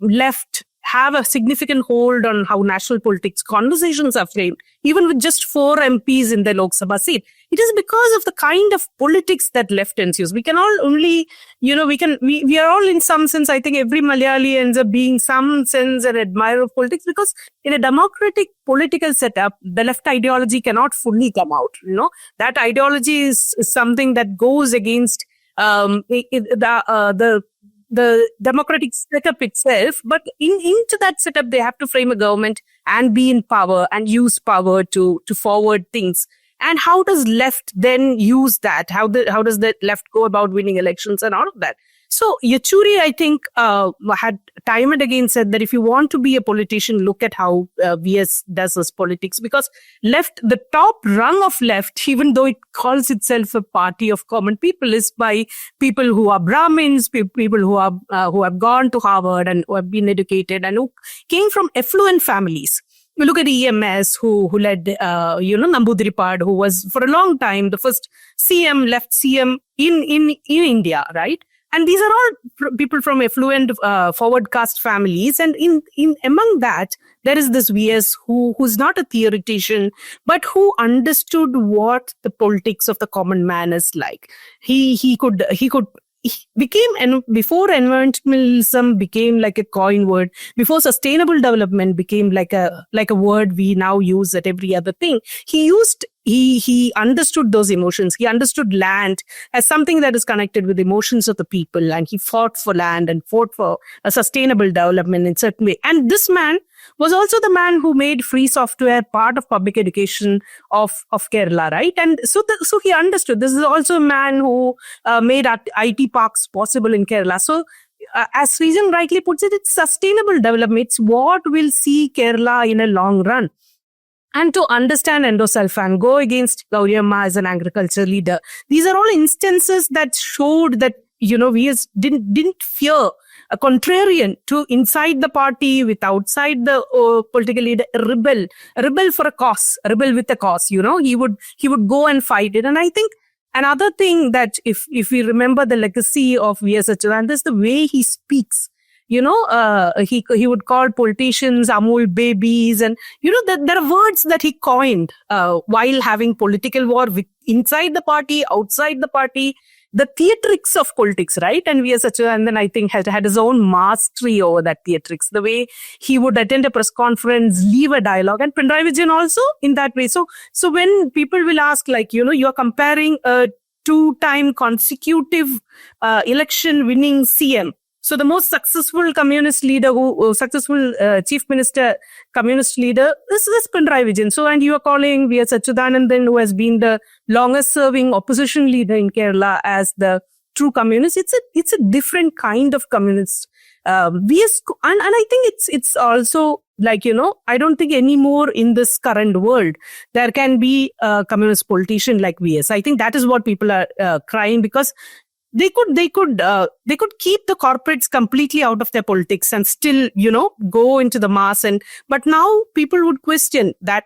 left have a significant hold on how national politics conversations are framed, even with just 4 MPs in the Lok Sabha seat? It is because of the kind of politics that left ensues. We can all only, we are all in some sense, I think every Malayali ends up being some sense an admirer of politics, because in a democratic political setup, the left ideology cannot fully come out. That ideology is something that goes against the democratic setup itself, but into that setup, they have to frame a government and be in power and use power to forward things. And how does left then use that? How does the left go about winning elections and all of that? So Yechury, I think, had time and again said that if you want to be a politician, look at how VS does his politics, because the top rung of left, even though it calls itself a party of common people, is by people who are Brahmins, people who have gone to Harvard and who have been educated and who came from affluent families. We look at EMS, who led, Namboodiripad, who was for a long time the first left CM in India, right? And these are all people from affluent forward caste families. And in among that, there is this VS who's not a theoretician, but who understood what the politics of the common man is like. He became, and before environmentalism became like a coin word, before sustainable development became like a word we now use at every other thing, he understood those emotions. He understood land as something that is connected with emotions of the people, and he fought for land and fought for a sustainable development in certain way. And this man was also the man who made free software part of public education of Kerala, right? And so he understood. This is also a man who made IT parks possible in Kerala. So as Sreejan rightly puts it, it's sustainable development. It's what will see Kerala in a long run. And to understand endoself and go against Gauri Amma as an agriculture leader, these are all instances that showed that, we didn't fear a contrarian to inside the party with outside the political leader, a rebel for a cause, a rebel with a cause. He would go and fight it. And I think another thing that if we remember the legacy of V.S. Achuthanandan is the way he speaks. He would call politicians Amul babies, and there are words that he coined while having political war inside the party, outside the party. The theatrics of politics, right? And V.S. Achuthanandan, I think, had his own mastery over that theatrics. The way he would attend a press conference, leave a dialogue, and Pinarayi Vijayan also in that way. So when people will ask, you are comparing a 2-time consecutive election winning CM. So the most successful communist leader, successful chief minister, communist leader, this is Pinarayi Vijayan. So, and you are calling V.S. Achuthanandan, who has been the longest serving opposition leader in Kerala, as the true communist. It's a different kind of communist. V.S. and I think it's also I don't think anymore in this current world there can be a communist politician like V.S. I think that is what people are crying, because they could keep the corporates completely out of their politics and still, go into the mass. But now people would question that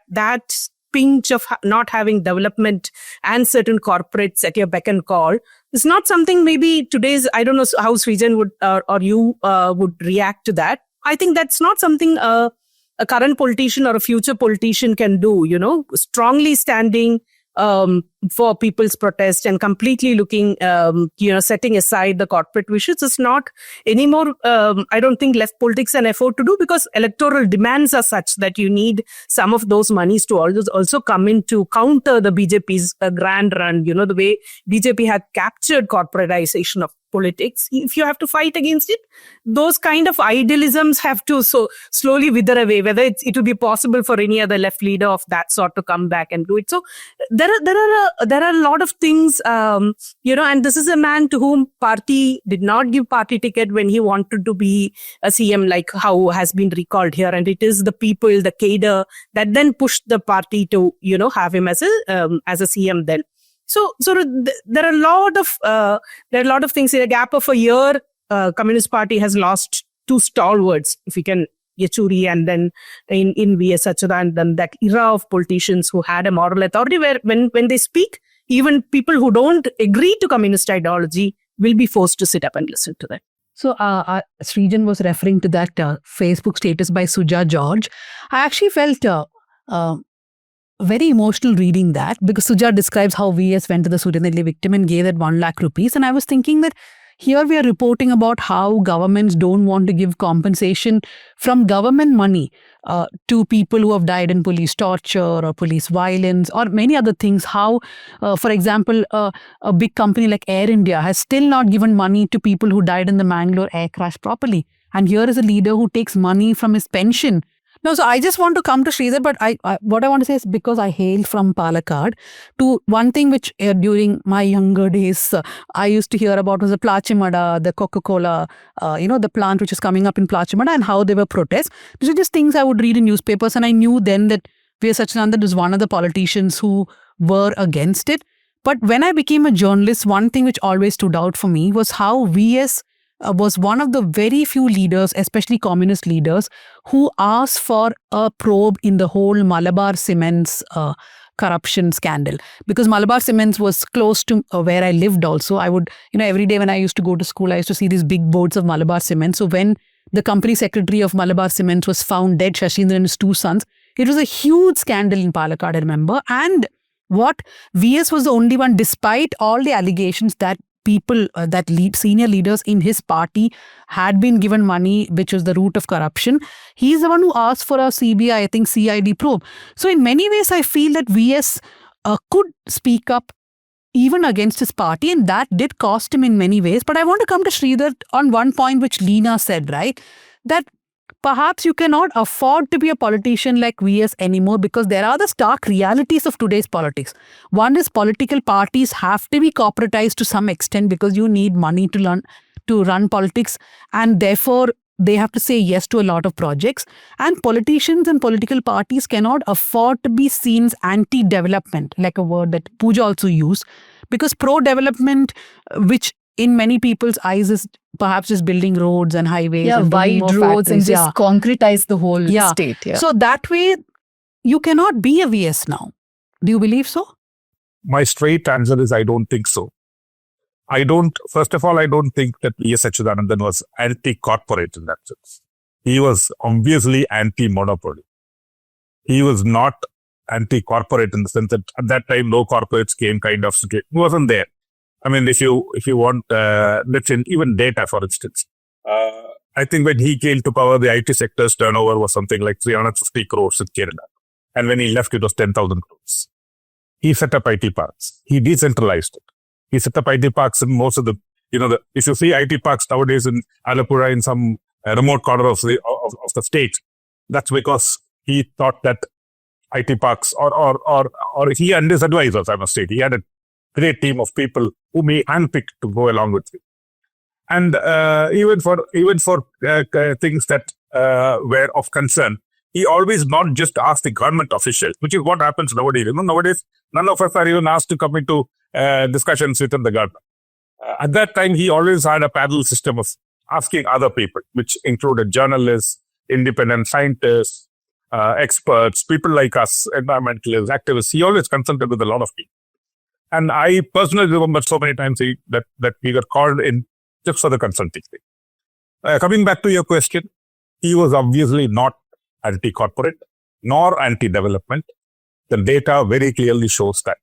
pinch of not having development and certain corporates at your beck and call is not something maybe today's, I don't know how Sreejan would or you would react to that. I think that's not something a current politician or a future politician can do, strongly standing for people's protest and completely looking, setting aside the corporate wishes is not anymore, I don't think, left politics an effort to do, because electoral demands are such that you need some of those monies to also come in to counter the BJP's grand run, the way BJP had captured corporatization of politics. If you have to fight against it, those kind of idealisms have to slowly wither away, whether it will be possible for any other left leader of that sort to come back and do it. So there are a lot of things, and this is a man to whom party did not give party ticket when he wanted to be a CM, like how has been recalled here. And it is the people, the cadre, that then pushed the party to, have him as a CM then. So there are a lot of things. In a gap of a year, Communist Party has lost 2 stalwarts, if we can, Yechuri and then in V.S. Achuthanandan, that era of politicians who had a moral authority where when they speak, even people who don't agree to communist ideology will be forced to sit up and listen to them. So Sreejan was referring to that Facebook status by Suja George. I actually felt very emotional reading that, because Suja describes how VS went to the Suryadeli victim and gave that 1 lakh rupees. And I was thinking that here we are reporting about how governments don't want to give compensation from government money to people who have died in police torture or police violence or many other things. How, for example, a big company like Air India has still not given money to people who died in the Mangalore air crash properly. And here is a leader who takes money from his pension. No, so I just want to come to Sridhar, but what I want to say is, because I hail from Palakkad, to one thing which during my younger days I used to hear about was the Plachimada, the Coca-Cola, the plant which is coming up in Plachimada, and how they were protests. These are just things I would read in newspapers, and I knew then that V.S. Achuthanandan was one of the politicians who were against it. But when I became a journalist, one thing which always stood out for me was how V.S. was one of the very few leaders, especially communist leaders, who asked for a probe in the whole Malabar Cements corruption scandal. Because Malabar Cements was close to where I lived also. I would, every day when I used to go to school, I used to see these big boards of Malabar Cement. So when the company secretary of Malabar Cement was found dead, Shashindra and his 2 sons, it was a huge scandal in Palakkad, I remember. And what VS was the only one, despite all the allegations that people, senior leaders in his party had been given money, which was the root of corruption. He's the one who asked for a CBI, I think CID probe. So in many ways, I feel that VS could speak up even against his party, and that did cost him in many ways. But I want to come to Sridhar on one point which Leena said, right? That perhaps you cannot afford to be a politician like VS anymore because there are the stark realities of today's politics. One is political parties have to be corporatized to some extent because you need money to run politics, and therefore they have to say yes to a lot of projects. And politicians and political parties cannot afford to be seen as anti-development, like a word that Pooja also used, because pro-development, which in many people's eyes is perhaps just building roads and highways. Yeah, and building wide more roads and factories. just concretize the whole state. Yeah. So that way, you cannot be a VS now. Do you believe so? My straight answer is I don't think so. First of all, I don't think that V.S. Achuthanandan was anti-corporate in that sense. He was obviously anti-monopoly. He was not anti-corporate in the sense that at that time, no corporates came kind of, he wasn't there. I mean, if you want, let's say even data, for instance, I think when he came to power, the IT sector's turnover was something like 350 crores in Kerala. And when he left, it was 10,000 crores. He set up IT parks. He decentralized it. He set up IT parks in most of the, if you see IT parks nowadays in Alappuzha in some remote corner of the state, that's because he thought that IT parks or he and his advisors, I must say, he had a great team of people whom he handpicked to go along with him. And even for things that were of concern, he always not just asked the government officials, which is what happens nowadays. Nowadays, none of us are even asked to come into discussions within the government. At that time, he always had a parallel system of asking other people, which included journalists, independent scientists, experts, people like us, environmentalists, activists. He always consulted with a lot of people. And I personally remember so many times that we were called in just for the consulting thing. Coming back to your question, he was obviously not anti-corporate nor anti-development. The data very clearly shows that.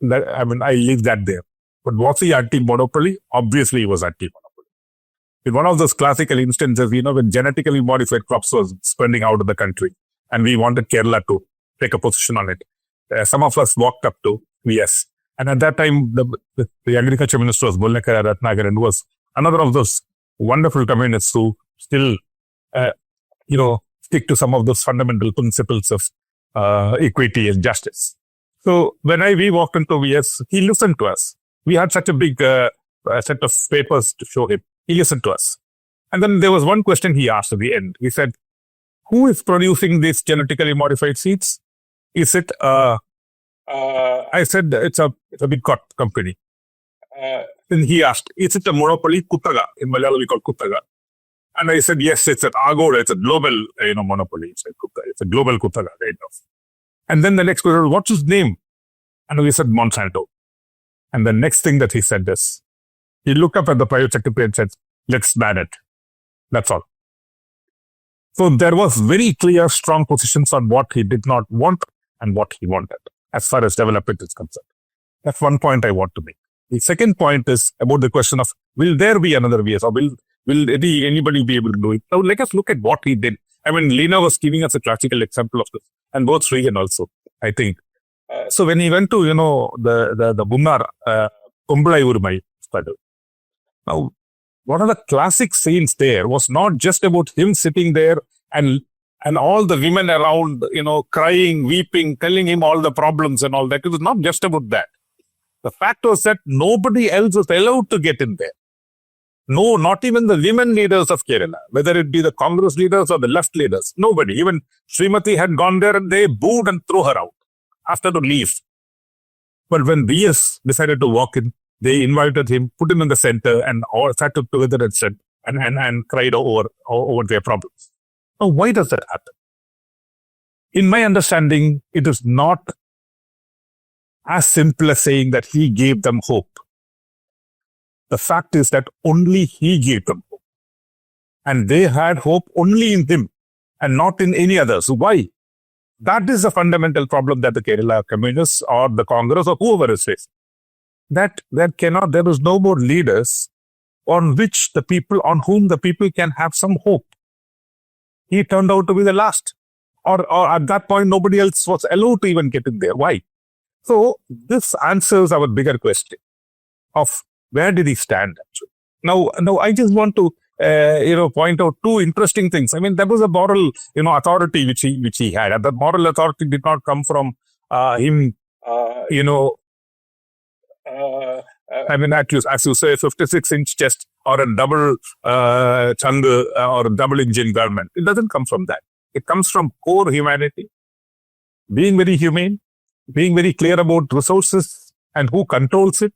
I leave that there. But was he anti-monopoly? Obviously, he was anti-monopoly. In one of those classical instances, when genetically modified crops was spreading out of the country and we wanted Kerala to take a position on it, some of us walked up to VS. And at that time, the agriculture minister was Leena Reghunath, and was another of those wonderful communists who still, stick to some of those fundamental principles of equity and justice. So when we walked into VS, he listened to us. We had such a big set of papers to show him. He listened to us. And then there was one question he asked at the end. He said, who is producing these genetically modified seeds? Is it, I said, it's a big company. Then he asked, is it a monopoly? Kuttaga. In Malayalam, we call Kuttaga. And I said, yes, it's an Agoda. It's a global, monopoly. It's a global Kuttaga, kind of. And then the next question, what's his name? And we said, Monsanto. And the next thing that he said is, he looked up at the private secretary and said, let's ban it. That's all. So there was very clear, strong positions on what he did not want and what he wanted, as far as development is concerned. That's one point I want to make. The second point is about the question of, will there be another VS or will anybody be able to do it? Now, let us look at what he did. I mean, Leena was giving us a classical example of this, and both Sreejan also, I think. So when he went to, the Bunnar, Kumblai Urmai study. Now, one of the classic scenes there was not just about him sitting there and all the women around, crying, weeping, telling him all the problems and all that. It was not just about that. The fact was that nobody else was allowed to get in there. No, not even the women leaders of Kerala, whether it be the Congress leaders or the left leaders. Nobody. Even Srimati had gone there and they booed and threw her out after to leave. But when VS decided to walk in, they invited him, put him in the center, and all sat together and said, and cried over their problems. Now, why does that happen? In my understanding, it is not as simple as saying that he gave them hope. The fact is that only he gave them hope. And they had hope only in him and not in any others. Why? That is the fundamental problem that the Kerala communists or the Congress or whoever is facing. That there is no more leaders on whom the people can have some hope. He turned out to be the last. Or at that point, nobody else was allowed to even get in there. Why? So this answers our bigger question of where did he stand actually. Now I just want to point out two interesting things. I mean, there was a moral authority which he had, and that moral authority did not come from him. I mean, as you say, 56-inch chest or a double chang or a double engine government. It doesn't come from that. It comes from core humanity, being very humane, being very clear about resources and who controls it.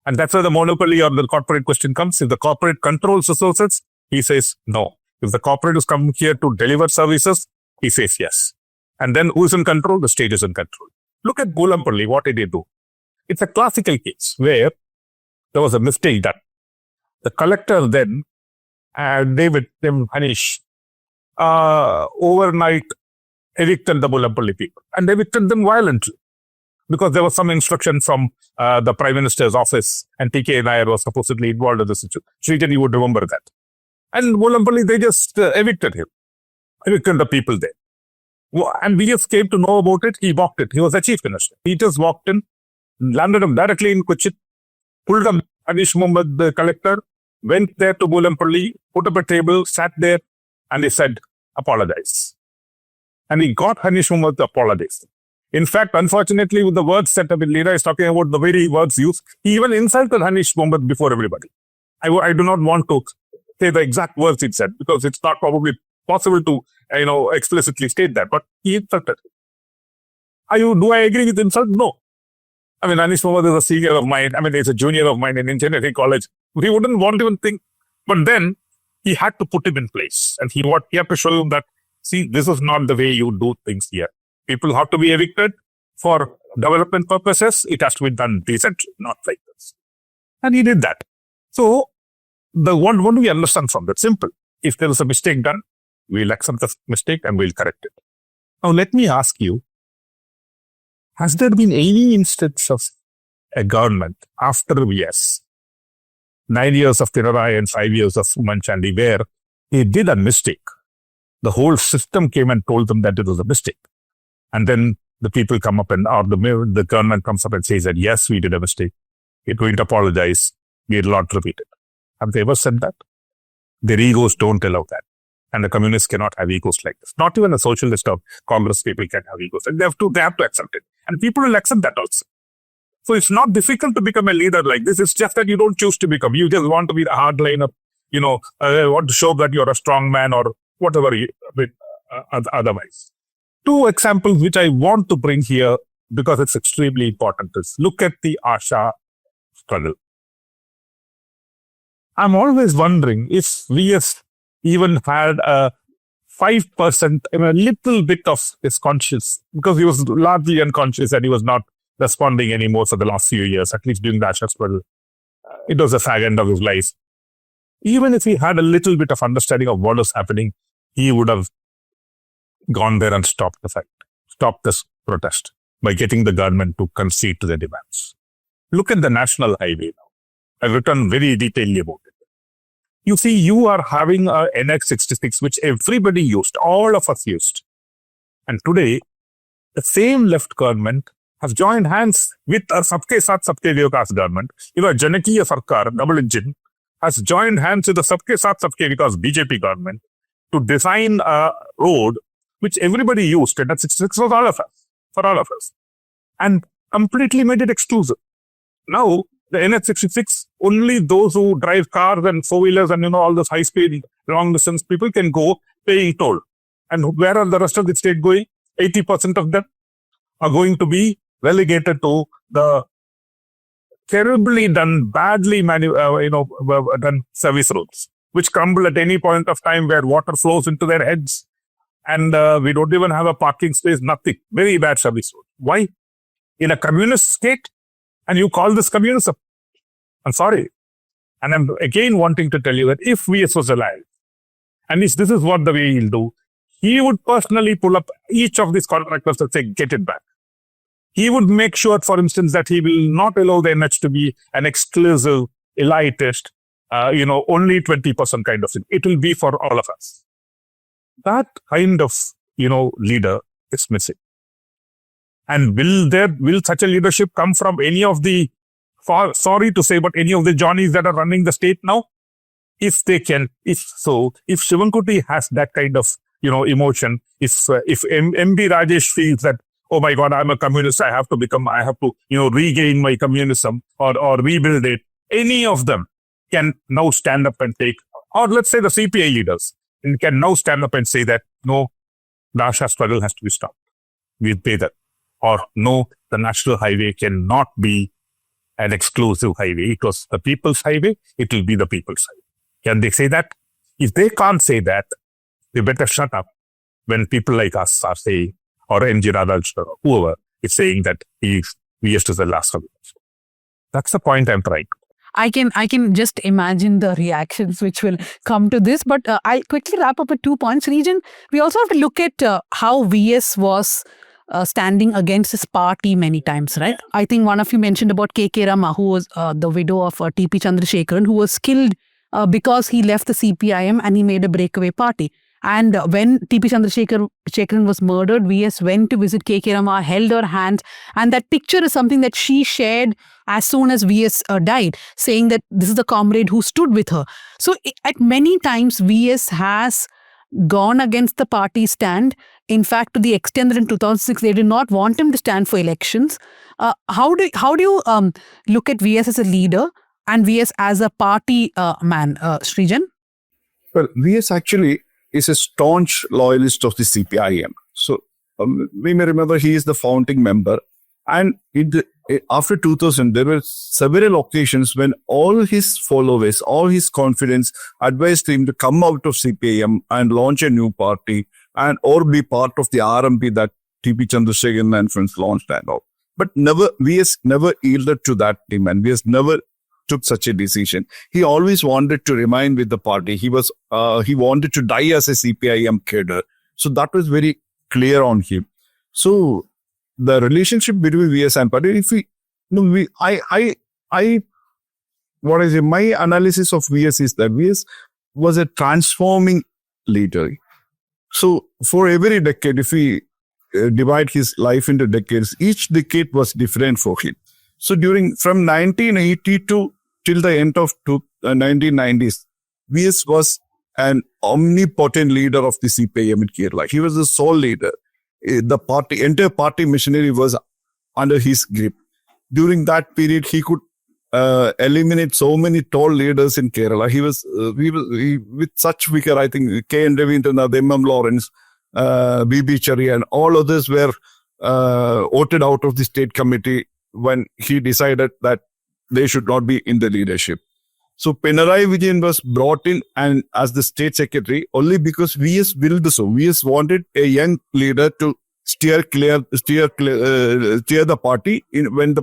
And that's where the monopoly or the corporate question comes. If the corporate controls resources, he says no. If the corporate is coming here to deliver services, he says yes. And then who's in control? The state is in control. Look at Bolampalli. What did he do? It's a classical case where there was a mistake done. The collector then, David Anish, overnight evicted the Bolampalli people and evicted them violently because there was some instruction from the Prime Minister's office, and TK Nair was supposedly involved in the situation. Sreejan, you would remember that. And Bolampalli, they just evicted the people there. And we just came to know about it. He walked it. He was a chief minister. He just walked in, landed him directly in Cochin, pulled up Anish Muhammad, the collector, went there to Bolampalli, put up a table, sat there, and he said, apologize. And he got Anish Muhammad to apologize. In fact, unfortunately, with the words set up, Leena is talking about the very words used. He even insulted Anish Muhammad before everybody. I do not want to say the exact words he said because it's not probably possible to explicitly state that. But he insulted him. Do I agree with insult? No. I mean, Anish Muhammad is a senior of mine. I mean, he's a junior of mine in engineering college. He wouldn't want to even think. But then he had to put him in place. And he had to show him that, see, this is not the way you do things here. People have to be evicted for development purposes. It has to be done decently, not like this. And he did that. So, what do we understand from that? Simple. If there is a mistake done, we'll accept the mistake and we'll correct it. Now, let me ask you, has there been any instance of a government after 9 years of Pinarayi and 5 years of Manchandi where he did a mistake? The whole system came and told them that it was a mistake. And then the people come up or the government comes up and says that, yes, we did a mistake. We're going to apologize. We will not repeat it. Have they ever said that? Their egos don't allow that. And the communists cannot have egos like this. Not even the socialist or Congress people can have egos. And they have to accept it. And people will accept that also. So it's not difficult to become a leader like this. It's just that you don't choose to become. You just want to be the hardliner, want to show that you're a strong man or whatever otherwise. Two examples which I want to bring here because it's extremely important is look at the Asha struggle. I'm always wondering if we even had a 5%, a little bit of his conscience, because he was largely unconscious and he was not responding anymore for the last few years, at least during the Asha struggle. It was a fag end of his life. Even if he had a little bit of understanding of what was happening, he would have gone there and stopped the fight, stopped this protest by getting the government to concede to their demands. Look at the national highway now. I've written very detailedly about it. You see, you are having a NX66, which everybody used, all of us used. And today, the same left government has joined hands with a Sabke Saath Sabke Vikas government. Janakiya Sarkar, double engine, has joined hands with the Sabke Saath Sabke Vikas BJP government to design a road which everybody used. And that 66 was for all of us. And completely made it exclusive. Now, the NH66, only those who drive cars and four-wheelers and, all those high-speed, long-distance people can go paying toll. And where are the rest of the state going? 80% of them are going to be relegated to the terribly done, badly done service roads, which crumble at any point of time where water flows into their heads. And we don't even have a parking space, nothing. Very bad service road. Why? in a communist state, and you call this communism. I'm sorry. And I'm again wanting to tell you that if VS was alive, and this is what the way he'll do, he would personally pull up each of these contractors and say, get it back. He would make sure, for instance, that he will not allow the NH to be an exclusive, elitist, only 20% kind of thing. It will be for all of us. That kind of, leader is missing. And will such a leadership come from any of the, sorry to say, but any of the Johnnies that are running the state now? If they can, if Shivankuti has that kind of, emotion, if MB Rajesh feels that, oh my God, I'm a communist, I have to, regain my communism or rebuild it, any of them can now stand up and take, or let's say the CPI leaders can now stand up and say that, no, the Asha struggle has to be stopped. We'll pay that. Or no, the national highway cannot be an exclusive highway. It was the people's highway. It will be the people's highway. Can they say that? If they can't say that, they better shut up when people like us are saying, or MG Radhakrishnan or whoever is saying that VS is the last of it. That's the point I'm trying. I can just imagine the reactions which will come to this, but I'll quickly wrap up with 2 points. Sreejan, we also have to look at how VS was standing against his party many times, right? I think one of you mentioned about KK Rama, who was the widow of TP Chandrasekharan, who was killed because he left the CPIM and he made a breakaway party. And when TP Chandrasekharan was murdered, VS went to visit KK Rama, held her hand, and that picture is something that she shared as soon as VS died, saying that this is the comrade who stood with her. So at many times, VS has gone against the party stand. In fact, to the extent that in 2006, they did not want him to stand for elections. How do you look at VS as a leader and VS as a party man, Sreejan? Well, VS actually is a staunch loyalist of the CPIM. So we may remember he is the founding member. And after 2000, there were several occasions when all his followers, all his confidants advised him to come out of CPIM and launch a new party or be part of the RMP that TP Chandrasekharan and friends launched and all. But VS never yielded to that demand. VS never took such a decision. He always wanted to remain with the party. He wanted to die as a CPIM cadre. So that was very clear on him. So the relationship between VS and party, my analysis of VS is that VS was a transforming leader. So for every decade, if we divide his life into decades, each decade was different for him. So from 1982 till the end of 1990s, VS was an omnipotent leader of the CPIM in Kerala. He was the sole leader. The entire party machinery was under his grip. During that period, he could eliminate so many tall leaders in Kerala. He was with such vigor. I think K.N. Ravindranath, M.M. Lawrence, B.B. Cherry, and all others were voted out of the state committee when he decided that they should not be in the leadership. So Pinarayi Vijayan was brought in and as the state secretary only because VS willed so. VS wanted a young leader to steer the party when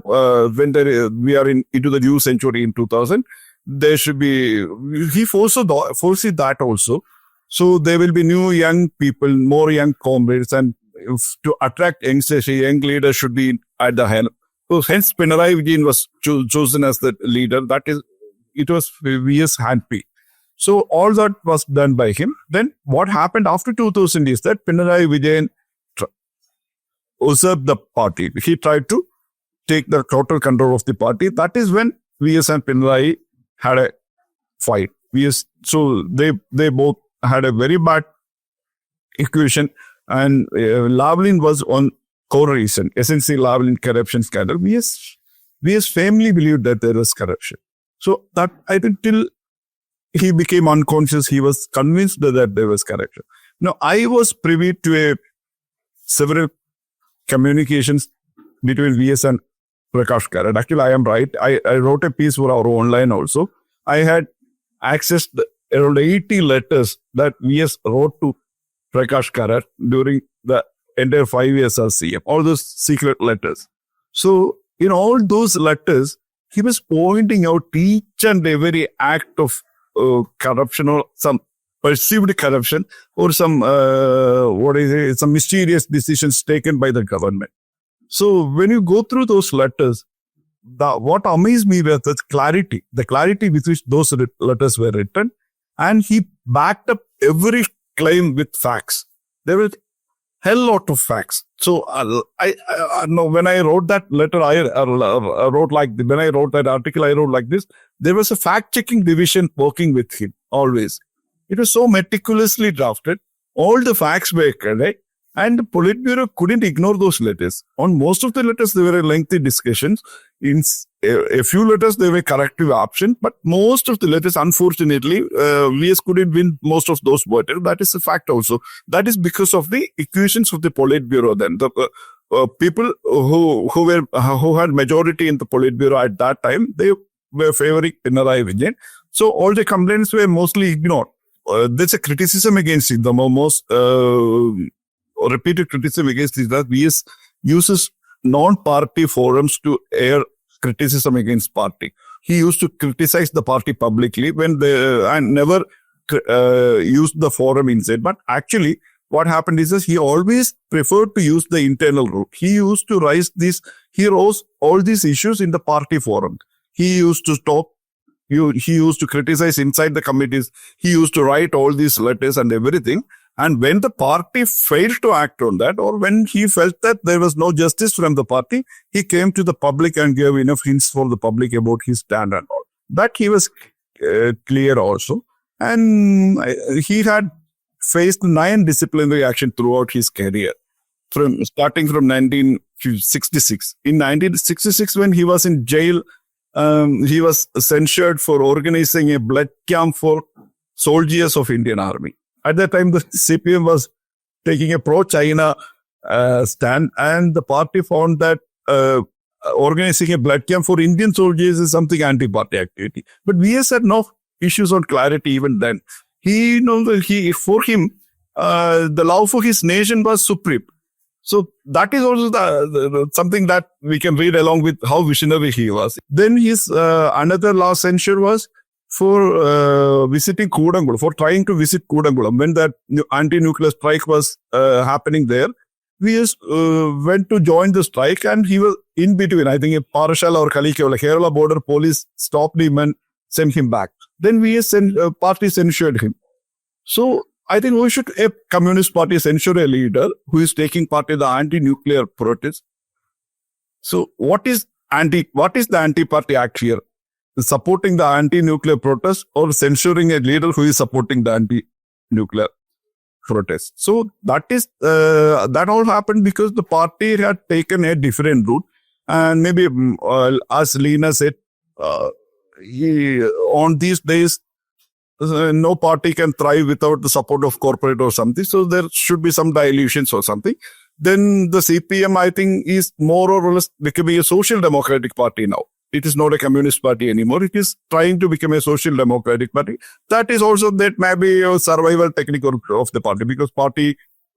we are into the new century in 2000. There should be he foresaw that also. So there will be new young people, more young comrades, and to attract youngsters, a young leader should be at the helm. So hence Pinarayi Vijayan was chosen as the leader. It was VS handpicked. So all that was done by him. Then what happened after 2000 is that Pinarayi Vijayan usurped the party. He tried to take the total control of the party. That is when VS and Pinarayi had a fight. So they both had a very bad equation, and Lavalin was on core reason. Essentially, Lavalin corruption scandal. VS firmly believed that there was corruption. So that I think till he became unconscious, he was convinced that there was corruption. Now, I was privy to several communications between VS and Prakash Karat. Actually, I am right. I wrote a piece for our online also. I had accessed around 80 letters that VS wrote to Prakash Karat during the entire 5 years as CM. All those secret letters. So in all those letters, he was pointing out each and every act of corruption or some perceived corruption or some some mysterious decisions taken by the government. So when you go through those letters, what amazed me was the clarity with which those letters were written, and he backed up every claim with facts. There were hell lot of facts. So I know when I wrote that letter, when I wrote that article, I wrote like this. There was a fact-checking division working with him always. It was so meticulously drafted. All the facts were correct. And the Politburo couldn't ignore those letters. On most of the letters, there were lengthy discussions. In a few letters, there were corrective options. But most of the letters, unfortunately, VS couldn't win most of those voters. That is a fact also. That is because of the equations of the Politburo then. The people who had majority in the Politburo at that time, they were favoring Pinarayi Vijayan. So all the complaints were mostly ignored. There's a criticism against it. The most repeated criticism against is that VS uses non-party forums to air criticism against party. He used to criticize the party publicly and never used the forum inside. But actually, what happened is that he always preferred to use the internal route. He used to he rose all these issues in the party forum. He used to he used to criticize inside the committees. He used to write all these letters and everything. And when the party failed to act on that, or when he felt that there was no justice from the party, he came to the public and gave enough hints for the public about his stand and all. That he was clear also. And he had faced 9 disciplinary action throughout his career, starting from 1966. In 1966, when he was in jail, he was censured for organizing a blood camp for soldiers of Indian Army. At that time, the CPM was taking a pro-China stand, and the party found that organizing a blood camp for Indian soldiers is something anti-party activity. But VS had no issues on clarity even then. For him, the love for his nation was supreme. So that is also something that we can read along with how visionary he was. Then his another law censure was for visiting Kudangulam, for trying to visit Kudangulam. When that anti-nuclear strike was happening there, VS went to join the strike, and he was in between. I think Parashala or Kalikevala, Kerala border police stopped him and sent him back. Then VS party censured him. So I think we should, a Communist Party censure a leader who is taking part in the anti-nuclear protest. So what is the anti-party act here? Supporting the anti-nuclear protest or censuring a leader who is supporting the anti-nuclear protest. So that all happened because the party had taken a different route. And maybe as Leena said, on these days, no party can thrive without the support of corporate or something. So there should be some dilutions or something. Then the CPM, I think, is more or less becoming a social democratic party now. It is not a communist party anymore. It is trying to become a social democratic party. That is also that maybe a survival technique of the party, because party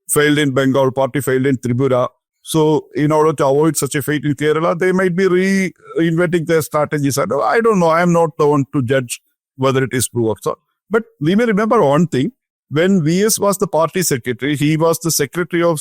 failed in Bengal, party failed in Tripura. So in order to avoid such a fate in Kerala, they might be reinventing their strategies. I don't know. I am not the one to judge whether it is true or not. But we may remember one thing. When VS was the party secretary, he was the secretary of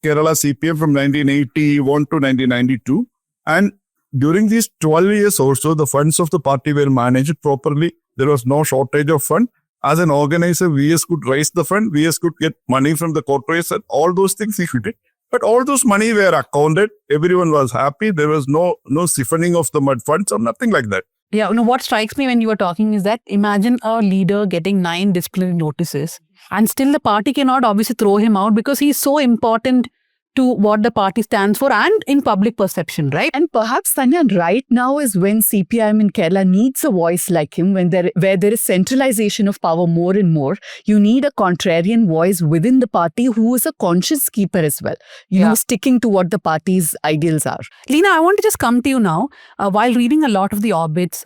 Kerala CPM from 1981 to 1992. And during these 12 years or so, the funds of the party were managed properly. There was no shortage of fund. As an organizer, VS could raise the fund. VS could get money from the corporates, and all those things he did. But all those money were accounted. Everyone was happy. There was no siphoning of the mud funds or nothing like that. Yeah, what strikes me when you were talking is that imagine a leader getting 9 disciplinary notices and still the party cannot obviously throw him out because he's so important to what the party stands for and in public perception, right? And perhaps, Dhanya, right now is when CPIM in Kerala needs a voice like him, where there is centralization of power more and more. You need a contrarian voice within the party who is a conscience keeper as well, you know, sticking to what the party's ideals are. Leena, I want to just come to you now. While reading a lot of the orbits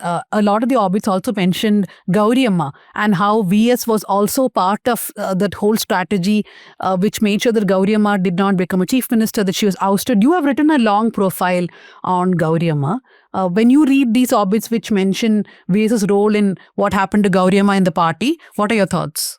also mentioned Gauri Amma and how VS was also part of that whole strategy which made sure that Gauri Amma did not become a chief chief minister that she was ousted. You have written a long profile on Gauri Amma. When you read these obits which mention VS's role in what happened to Gauri Amma in the party, what are your thoughts?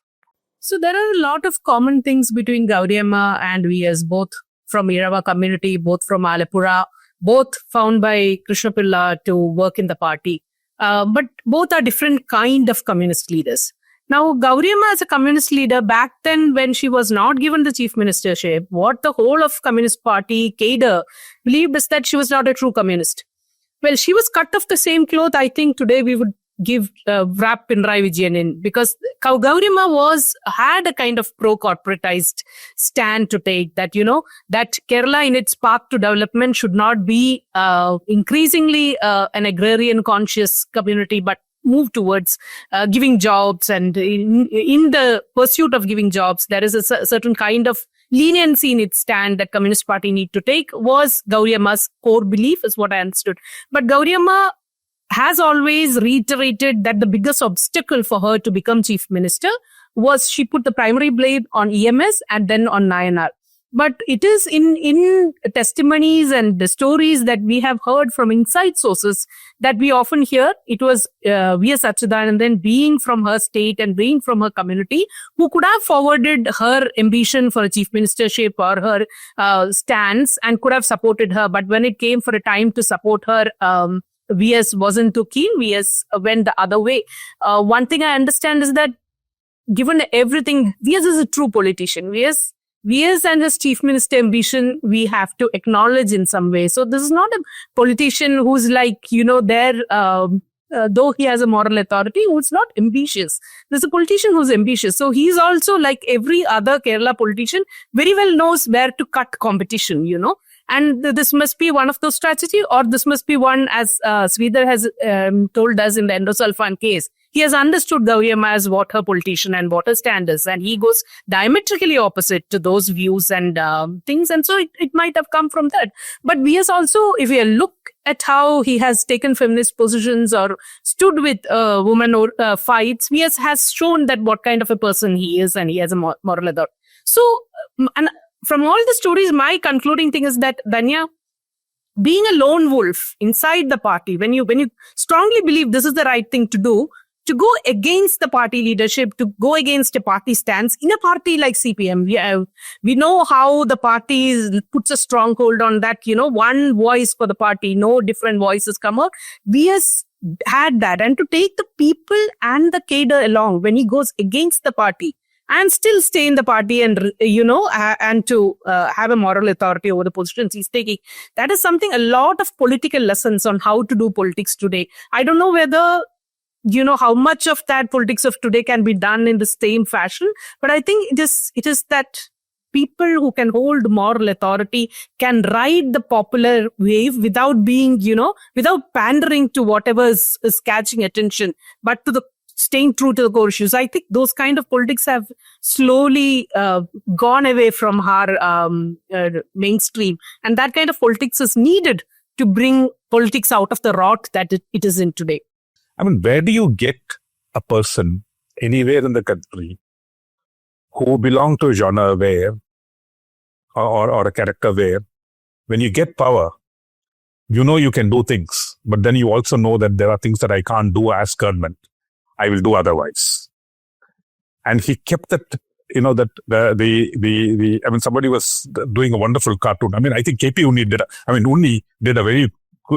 So there are a lot of common things between Gauri Amma and VS, both from Irava community, both from Alapura, both found by Krishna Pilla to work in the party. But both are different kind of communist leaders. Now, Gauri Amma as a communist leader, back then when she was not given the chief ministership, what the whole of Communist Party cadre believed is that she was not a true communist. Well, she was cut of the same cloth. I think today we would wrap Pinarayi Vijayan in, because Gauri Amma had a kind of pro-corporatized stand to take, that, that Kerala in its path to development should not be increasingly an agrarian conscious community, but move towards giving jobs. And in the pursuit of giving jobs, there is a certain kind of leniency in its stand that Communist Party need to take, was Gauri Amma's core belief, is what I understood. But Gauri Amma has always reiterated that the biggest obstacle for her to become chief minister was she put the primary blame on EMS and then on Nayanar. But it is in testimonies and the stories that we have heard from inside sources that we often hear, it was V.S. Achuthanandan, being from her state and being from her community, who could have forwarded her ambition for a chief ministership or her stance and could have supported her. But when it came for a time to support her, VS wasn't too keen. VS went the other way. One thing I understand is that given everything, VS is a true politician. VS and his chief minister ambition, we have to acknowledge in some way. So this is not a politician who's like, though he has a moral authority, who's not ambitious. There's a politician who's ambitious. So he's also, like every other Kerala politician, very well knows where to cut competition, And this must be one of those strategies, or this must be one, as Sridhar has told us in the endosulfan case. He has understood Gauri Amma as what her politician and what her stand is, and he goes diametrically opposite to those views and things. And so it might have come from that. But VS also, if you look at how he has taken feminist positions or stood with women or fights, VS has shown that what kind of a person he is, and he has a moral authority. So, and from all the stories, my concluding thing is that, Dhanya, being a lone wolf inside the party, when you strongly believe this is the right thing to do, to go against the party leadership, to go against a party stance in a party like CPM, we know how the party puts a stronghold on that, one voice for the party, no different voices come out. VS had that, and to take the people and the cadre along when he goes against the party and still stay in the party and, and to have a moral authority over the positions he's taking. That is something, a lot of political lessons on how to do politics today. I don't know whether, how much of that politics of today can be done in the same fashion, but I think it is that people who can hold moral authority can ride the popular wave without being, without pandering to whatever is catching attention, but to the staying true to the core issues. I think those kind of politics have slowly gone away from our mainstream. And that kind of politics is needed to bring politics out of the rot that it is in today. I mean, where do you get a person anywhere in the country who belong to a genre where, or a character where, when you get power, you can do things, but then you also know that there are things that I can't do as government. I will do otherwise. And he kept that, somebody was doing a wonderful cartoon. I mean, I think KP Unni did a very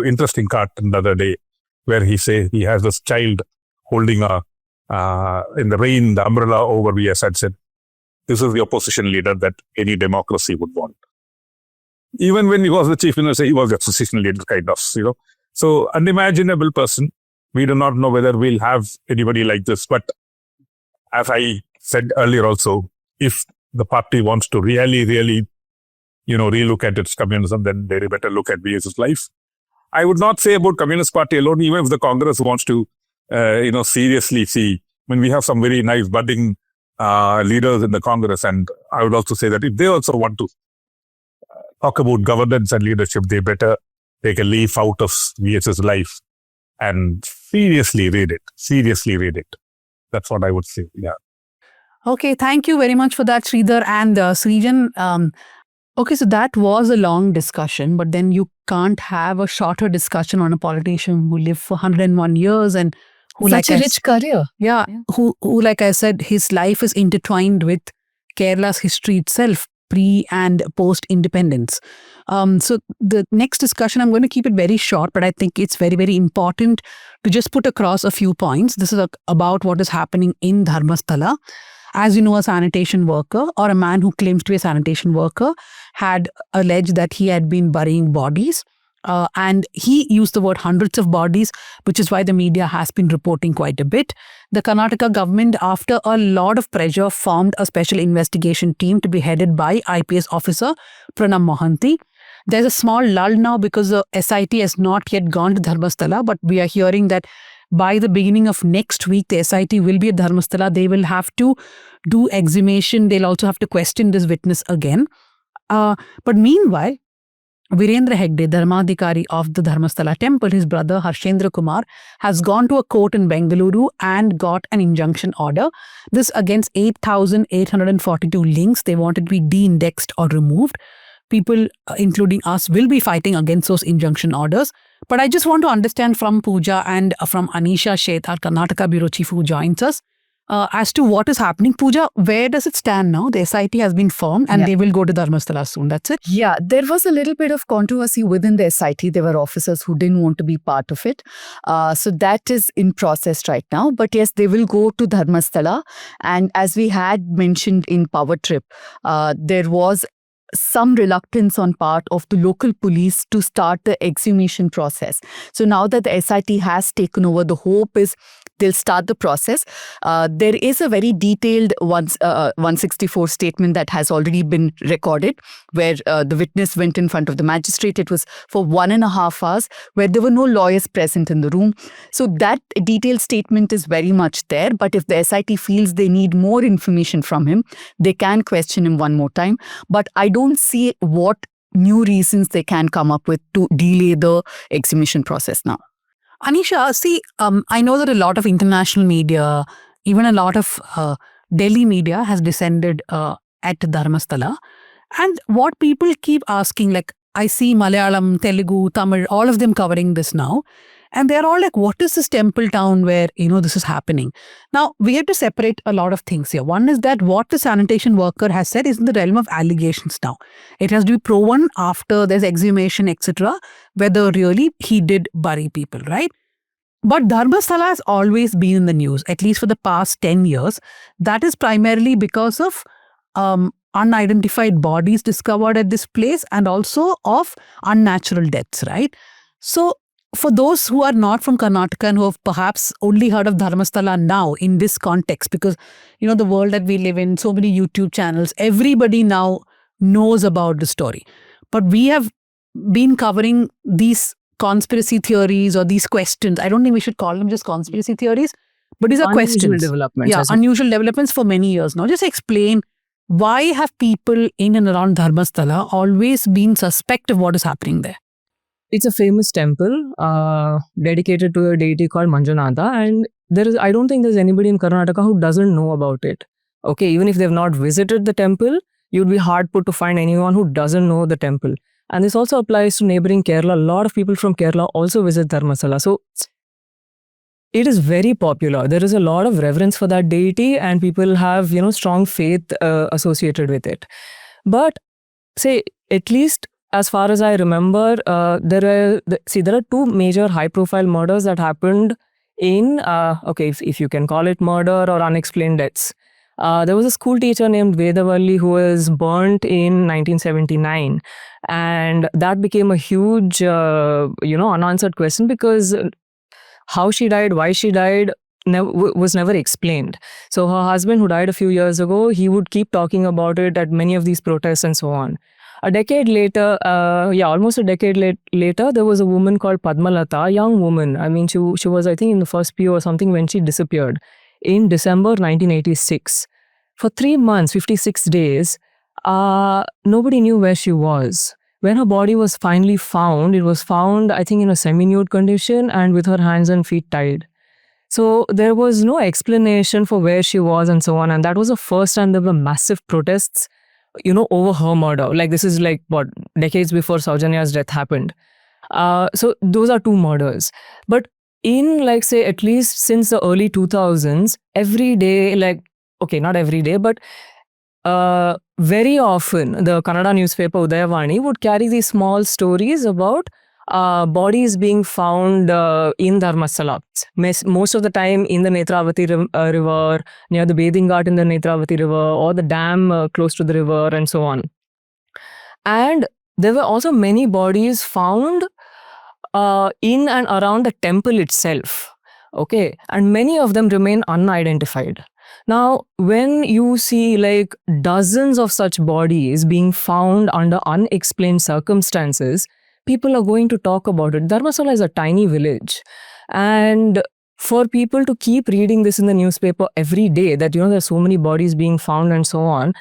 interesting cartoon the other day, where he has this child holding in the rain, the umbrella over VS, and said, this is the opposition leader that any democracy would want. Even when he was the chief minister, he was the opposition leader, kind of, So, unimaginable person. We do not know whether we'll have anybody like this. But as I said earlier also, if the party wants to really, really, relook at its communism, then they better look at VS's life. I would not say about Communist Party alone, even if the Congress wants to, seriously see. I mean, we have some very nice budding leaders in the Congress. And I would also say that if they also want to talk about governance and leadership, they better take a leaf out of VS's life and seriously read it. That's what I would say. Yeah. Okay, thank you very much for that, Sridhar and Sreejan. Okay, so that was a long discussion, but then you can't have a shorter discussion on a politician who lived for 101 years and who, Such a rich career. Yeah, Yeah. who, like I said, his life is intertwined with Kerala's history itself, pre and post independence. So the next discussion, I'm going to keep it very short, but I think it's very, very important to just put across a few points. This is about what is happening in Dharmasthala. As you know, a sanitation worker or a man who claims to be a sanitation worker had alleged that he had been burying bodies. And he used the word hundreds of bodies, which is why the media has been reporting quite a bit. The Karnataka government, after a lot of pressure, formed a special investigation team to be headed by IPS officer Pranam Mohanty. There's a small lull now because the SIT has not yet gone to Dharmasthala, but we are hearing that by the beginning of next week, the SIT will be at Dharmasthala. They will have to do exhumation. They'll also have to question this witness again. But meanwhile, Virendra Hegde, Dharmadhikari of the Dharmasthala temple, his brother Harshendra Kumar, has gone to a court in Bengaluru and got an injunction order. This against 8,842 links. They wanted to be de-indexed or removed. People, including us, will be fighting against those injunction orders. But I just want to understand from Pooja and from Anisha, Sheth, our Karnataka bureau chief who joins us, as to what is happening. Pooja, where does it stand now? The SIT has been formed and they will go to Dharmasthala soon. That's it. Yeah, there was a little bit of controversy within the SIT. There were officers who didn't want to be part of it. So that is in process right now. But yes, they will go to Dharmasthala. And as we had mentioned in Power Trip, there was some reluctance on part of the local police to start the exhumation process. So now that the SIT has taken over, the hope is they'll start the process. There is a very detailed 164 statement that has already been recorded where the witness went in front of the magistrate. It was for 1.5 hours where there were no lawyers present in the room. So that detailed statement is very much there. But if the SIT feels they need more information from him, they can question him one more time. But I don't see what new reasons they can come up with to delay the exhumation process now. Anisha, see, I know that a lot of international media, even a lot of Delhi media has descended at Dharmasthala. And what people keep asking, like I see Malayalam, Telugu, Tamil, all of them covering this now. And they're all like, what is this temple town where, this is happening? Now, we have to separate a lot of things here. One is that what the sanitation worker has said is in the realm of allegations now. It has to be proven after there's exhumation, etc., whether really he did bury people, right? But Dharmasthala has always been in the news, at least for the past 10 years. That is primarily because of unidentified bodies discovered at this place and also of unnatural deaths, right? So, for those who are not from Karnataka and who have perhaps only heard of Dharmasthala now in this context, because, the world that we live in, so many YouTube channels, everybody now knows about the story. But we have been covering these conspiracy theories or these questions. I don't think we should call them just conspiracy theories, but these are questions. Unusual developments. Yeah, unusual developments for many years now. Just explain, why have people in and around Dharmasthala always been suspect of what is happening there? It's a famous temple dedicated to a deity called Manjunatha, and I don't think there's anybody in Karnataka who doesn't know about it. Okay, even if they've not visited the temple, you'd be hard put to find anyone who doesn't know the temple. And this also applies to neighboring Kerala. A lot of people from Kerala also visit Dharmasthala. So it is very popular. There is a lot of reverence for that deity and people have, strong faith associated with it. But say, at least as far as I remember, there are two major high-profile murders that happened in, if you can call it murder or unexplained deaths. There was a school teacher named Vedavalli who was burnt in 1979. And that became a huge, unanswered question because how she died, why she died, was never explained. So her husband, who died a few years ago, he would keep talking about it at many of these protests and so on. A decade later, almost a decade later, there was a woman called Padmalata, a young woman. I mean, she was, I think, in the first PU or something when she disappeared in December 1986. For 3 months, 56 days, nobody knew where she was. When her body was finally found, it was found, I think, in a semi-nude condition and with her hands and feet tied. So there was no explanation for where she was and so on. And that was the first time there were massive protests over her murder. Like this is like what, decades before Saujanya's death happened. So those are two murders. But in like say at least since the early 2000s, every day, like, okay, not every day, but very often the Kannada newspaper Udayavani would carry these small stories about bodies being found in Dharmasthala. Most of the time in the Netravati river, near the bathing ghat in the Netravati river, or the dam close to the river, and so on. And there were also many bodies found in and around the temple itself. Okay, and many of them remain unidentified. Now, when you see like dozens of such bodies being found under unexplained circumstances, people are going to talk about it. Dharmasthala is a tiny village. And for people to keep reading this in the newspaper every day, that, there's so many bodies being found and so on,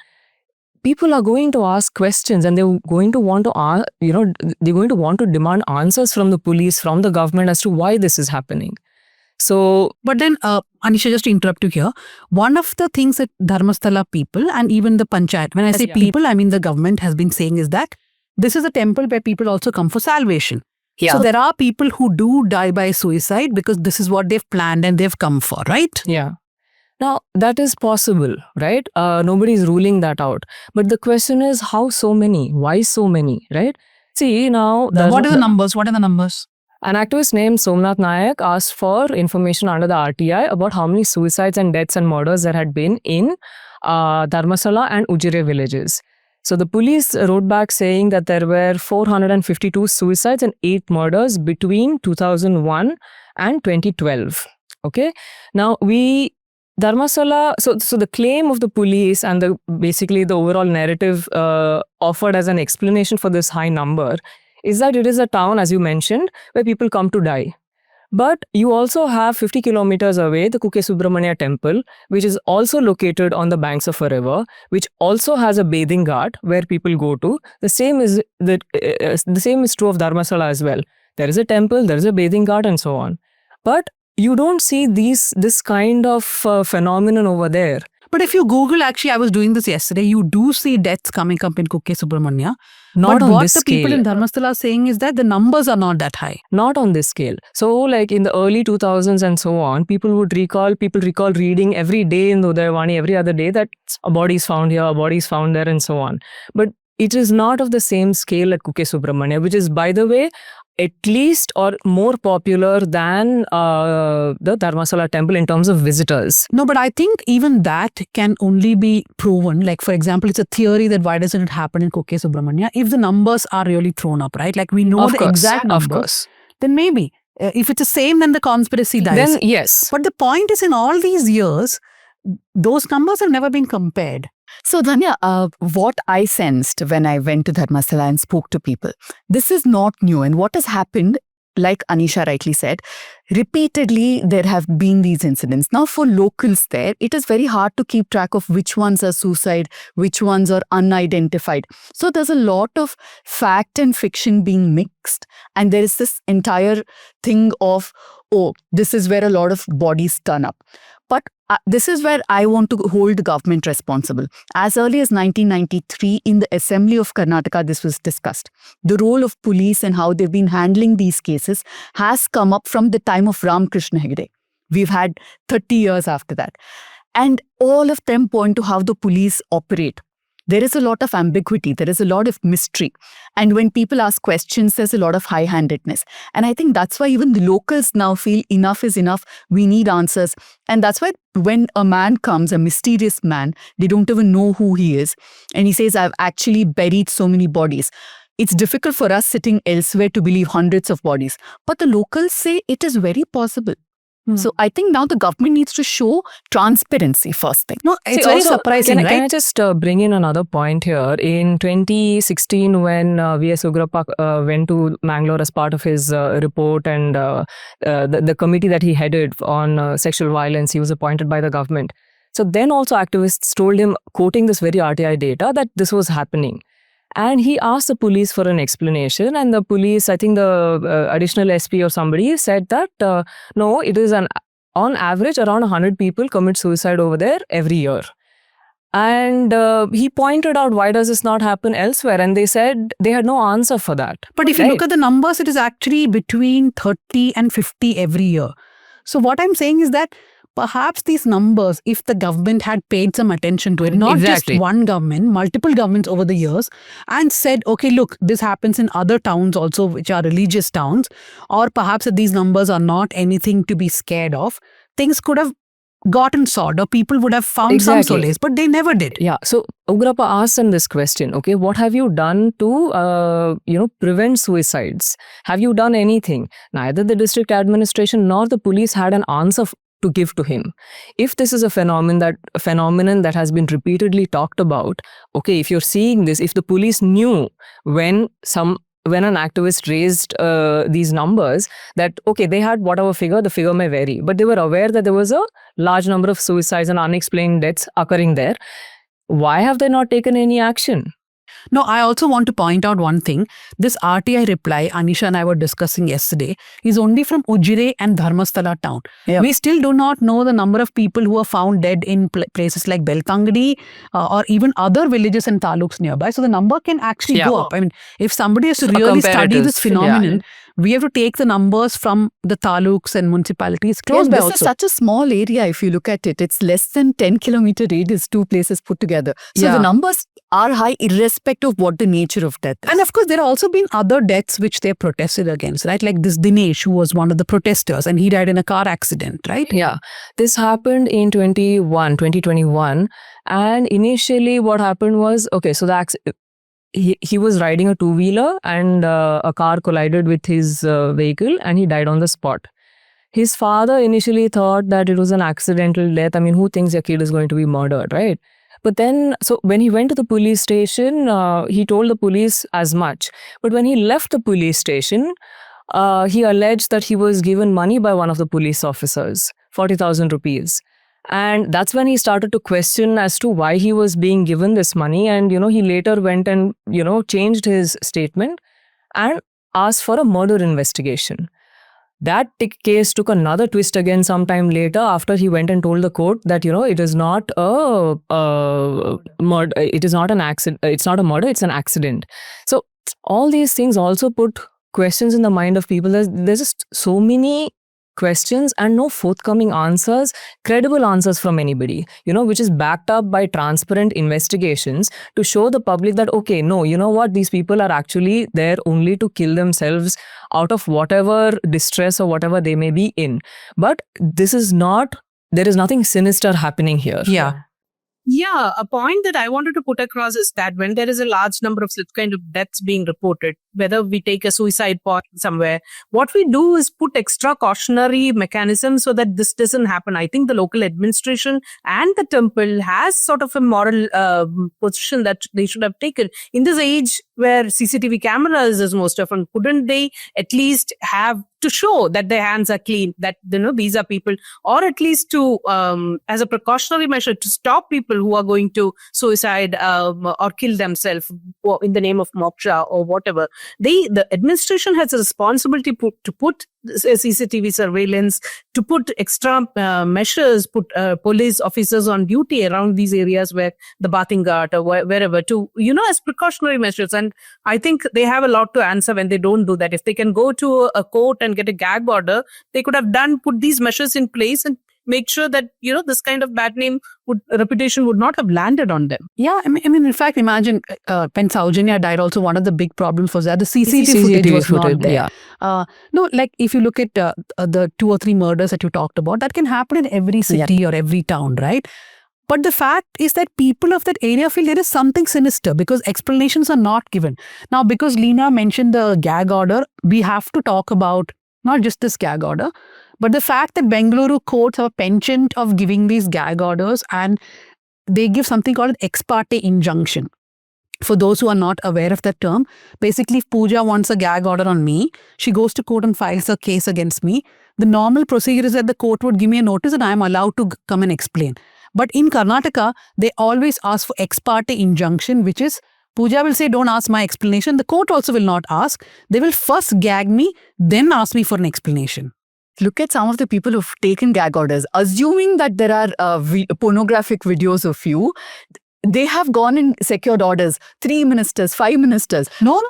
people are going to ask questions, and they're going to want to, they're going to want to demand answers from the police, from the government as to why this is happening. So, but then, Anisha, just to interrupt you here, one of the things that Dharmasthala people and even the panchayat, when I say people, I mean the government has been saying is that this is a temple where people also come for salvation. Yeah. So there are people who do die by suicide because this is what they've planned and they've come for, right? Yeah. Now, that is possible, right? Nobody is ruling that out. But the question is, how so many? Why so many, right? See, now... What are the numbers? What are the numbers? An activist named Somnath Nayak asked for information under the RTI about how many suicides and deaths and murders there had been in Dharmasthala and Ujire villages. So the police wrote back saying that there were 452 suicides and 8 murders between 2001 and 2012. Okay. Now Dharmasthala, so the claim of the police and basically the overall narrative offered as an explanation for this high number is that it is a town, as you mentioned, where people come to die. But you also have 50 kilometers away the Kukke Subramanya temple, which is also located on the banks of a river, which also has a bathing ghat where people go to. The same is true of Dharmasthala as well. There is a temple, there is a bathing ghat, and so on. But you don't see this kind of phenomenon over there. But if you Google, actually, I was doing this yesterday, you do see deaths coming up in Kukke Subramanya. Not but on what this the scale. people in Dharmasthala are saying is that the numbers are not that high. Not on this scale. So like in the early 2000s and so on, people recall reading every day in the Udayavani, every other day, that a body is found here, a body is found there, and so on. But it is not of the same scale at Kukke Subramanya, which is, by the way, at least or more popular than the Dharmasthala temple in terms of visitors. No, but I think even that can only be proven. Like, for example, it's a theory that why doesn't it happen in Kukke Subramanya if the numbers are really thrown up, right? Like, we know Of the course, exact numbers. Of course. Then maybe. If it's the same, then the conspiracy dies. Then yes. But the point is, in all these years, those numbers have never been compared. So, Dhanya, what I sensed when I went to Dharmasthala and spoke to people, this is not new. And what has happened, like Anisha rightly said, repeatedly there have been these incidents. Now, for locals there, it is very hard to keep track of which ones are suicide, which ones are unidentified. So, there's a lot of fact and fiction being mixed. And there is this entire thing of, oh, this is where a lot of bodies turn up. But this is where I want to hold the government responsible. As early as 1993, in the Assembly of Karnataka, this was discussed. The role of police and how they've been handling these cases has come up from the time of Ramakrishna Hegde. We've had 30 years after that. And all of them point to how the police operate. There is a lot of ambiguity. There is a lot of mystery. And when people ask questions, there's a lot of high-handedness. And I think that's why even the locals now feel enough is enough. We need answers. And that's why when a man comes, a mysterious man, they don't even know who he is. And he says, I've actually buried so many bodies. It's difficult for us sitting elsewhere to believe hundreds of bodies. But the locals say it is very possible. So I think now the government needs to show transparency first thing. No, it's very surprising, right? Can I just bring in another point here? In 2016, when V.S. Ugrappa went to Mangalore as part of his report and the committee that he headed on sexual violence, he was appointed by the government. So then also activists told him, quoting this very RTI data, that this was happening. And he asked the police for an explanation, and the police, I think the additional SP or somebody said that, no, it is on average around 100 people commit suicide over there every year. And he pointed out, why does this not happen elsewhere? And they said they had no answer for that. But if you look at the numbers, it is actually between 30 and 50 every year. So what I'm saying is that perhaps these numbers, if the government had paid some attention to it, not Exactly. just one government, multiple governments over the years, and said, okay, look, this happens in other towns also, which are religious towns, or perhaps that these numbers are not anything to be scared of, things could have gotten solved or people would have found some Exactly. solace, but they never did. Yeah. So Ugrappa asked them this question, okay, what have you done to, prevent suicides? Have you done anything? Neither the district administration nor the police had an answer to give to him. If this is a phenomenon that has been repeatedly talked about, okay, if you're seeing this, if the police knew when an activist raised these numbers, that, okay, they had whatever figure, the figure may vary, but they were aware that there was a large number of suicides and unexplained deaths occurring there. Why have they not taken any action? No, I also want to point out one thing. This RTI reply, Anisha and I were discussing yesterday, is only from Ujire and Dharmasthala town. Yeah. We still do not know the number of people who are found dead in places like Beltangadi or even other villages and taluks nearby. So the number can actually Yeah. go up. I mean, if somebody has to So really study this comparatives, phenomenon, we have to take the numbers from the taluks and municipalities close Yes, by this also. is such a small area if you look at it. It's less than 10-kilometer radius, two places put together. So Yeah. the numbers are high irrespective of what the nature of death is. And of course, there have also been other deaths which they protested against, right? Like this Dinesh, who was one of the protesters, and he died in a car accident, right? Yeah, this happened in 2021. And initially what happened was, okay, so he was riding a two-wheeler and a car collided with his vehicle and he died on the spot. His father initially thought that it was an accidental death. I mean, who thinks your kid is going to be murdered, right? But then, so when he went to the police station, he told the police as much. But when he left the police station, he alleged that he was given money by one of the police officers, 40,000 rupees. And that's when he started to question as to why he was being given this money. And, he later went and, changed his statement and asked for a murder investigation. That case took another twist again sometime later after he went and told the court that, it is not a murder, it is not an accident, it's not a murder, it's an accident. So all these things also put questions in the mind of people. There's just so many questions and no forthcoming answers, credible answers from anybody, which is backed up by transparent investigations to show the public that, okay, no, you know what, these people are actually there only to kill themselves out of whatever distress or whatever they may be in. But there is nothing sinister happening here. Yeah. Yeah, a point that I wanted to put across is that when there is a large number of such kind of deaths being reported, whether we take a suicide point somewhere, what we do is put extra cautionary mechanisms so that this doesn't happen. I think the local administration and the temple has sort of a moral position that they should have taken. In this age where CCTV cameras is most often, couldn't they at least have to show that their hands are clean, that these are people, or at least to as a precautionary measure to stop people who are going to suicide or kill themselves in the name of moksha or whatever. The administration has a responsibility to put CCTV surveillance, to put extra measures, put police officers on duty around these areas where the bathing ghat or wherever, to, as precautionary measures. And I think they have a lot to answer when they don't do that. If they can go to a court and get a gag order, they could have put these measures in place and make sure that, this kind of bad reputation would not have landed on them. Yeah, I mean, in fact, imagine when Saujanya died also, one of the big problems was that the CCTV footage was not there. Yeah. No, like if you look at the 2 or 3 murders that you talked about, that can happen in every city or every town, right? But the fact is that people of that area feel there is something sinister because explanations are not given. Now, because Leena mentioned the gag order, we have to talk about not just this gag order, but the fact that Bengaluru courts have a penchant of giving these gag orders, and they give something called an ex parte injunction. For those who are not aware of that term, basically if Pooja wants a gag order on me, she goes to court and files a case against me. The normal procedure is that the court would give me a notice and I am allowed to come and explain. But in Karnataka, they always ask for ex parte injunction, which is Pooja will say, don't ask my explanation. The court also will not ask. They will first gag me, then ask me for an explanation. Look at some of the people who've taken gag orders, assuming that there are pornographic videos of you. they have gone and secured orders. 3 ministers, 5 ministers. No.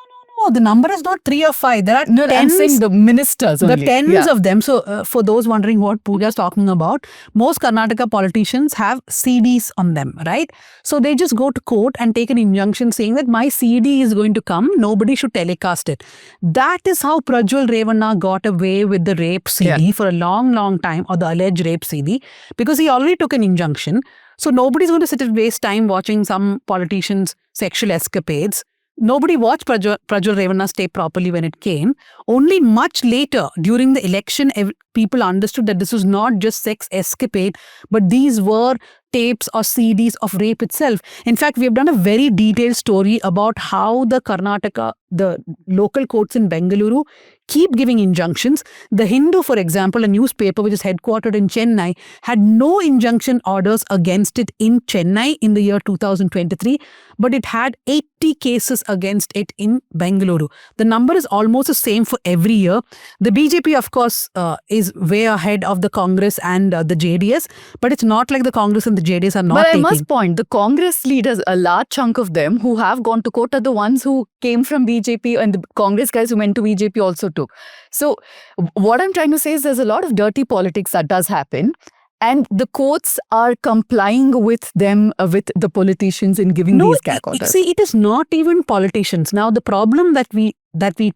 The number is not 3 or 5. There are No, I'm tens. saying the ministers only. The tens of them. So, for those wondering what Pooja is talking about, most Karnataka politicians have CDs on them, right? So, they just go to court and take an injunction saying that my CD is going to come, nobody should telecast it. That is how Prajwal Revanna got away with the rape CD for a long time, or the alleged rape CD, because he already took an injunction. So, nobody's going to sit and waste time watching some politicians' sexual escapades. Nobody watched Prajwal Revanna's tape properly when it came. Only much later, during the election, people understood that this was not just sex escapade, but these were tapes or CDs of rape itself. In fact, we have done a very detailed story about how the local courts in Bengaluru keep giving injunctions. The Hindu, for example, a newspaper which is headquartered in Chennai, had no injunction orders against it in Chennai in the year 2023, but it had 80 cases against it in Bengaluru. The number is almost the same for every year. The BJP, of course, is way ahead of the Congress and the JDS, but it's not like the Congress and the JDS are not taking. But I must point, the Congress leaders, a large chunk of them who have gone to court are the ones who came from BJP, and the Congress guys who went to BJP also too. So what I'm trying to say is there's a lot of dirty politics that does happen, and the courts are complying with them, with the politicians in giving these gag orders. See, it is not even politicians. Now, the problem that we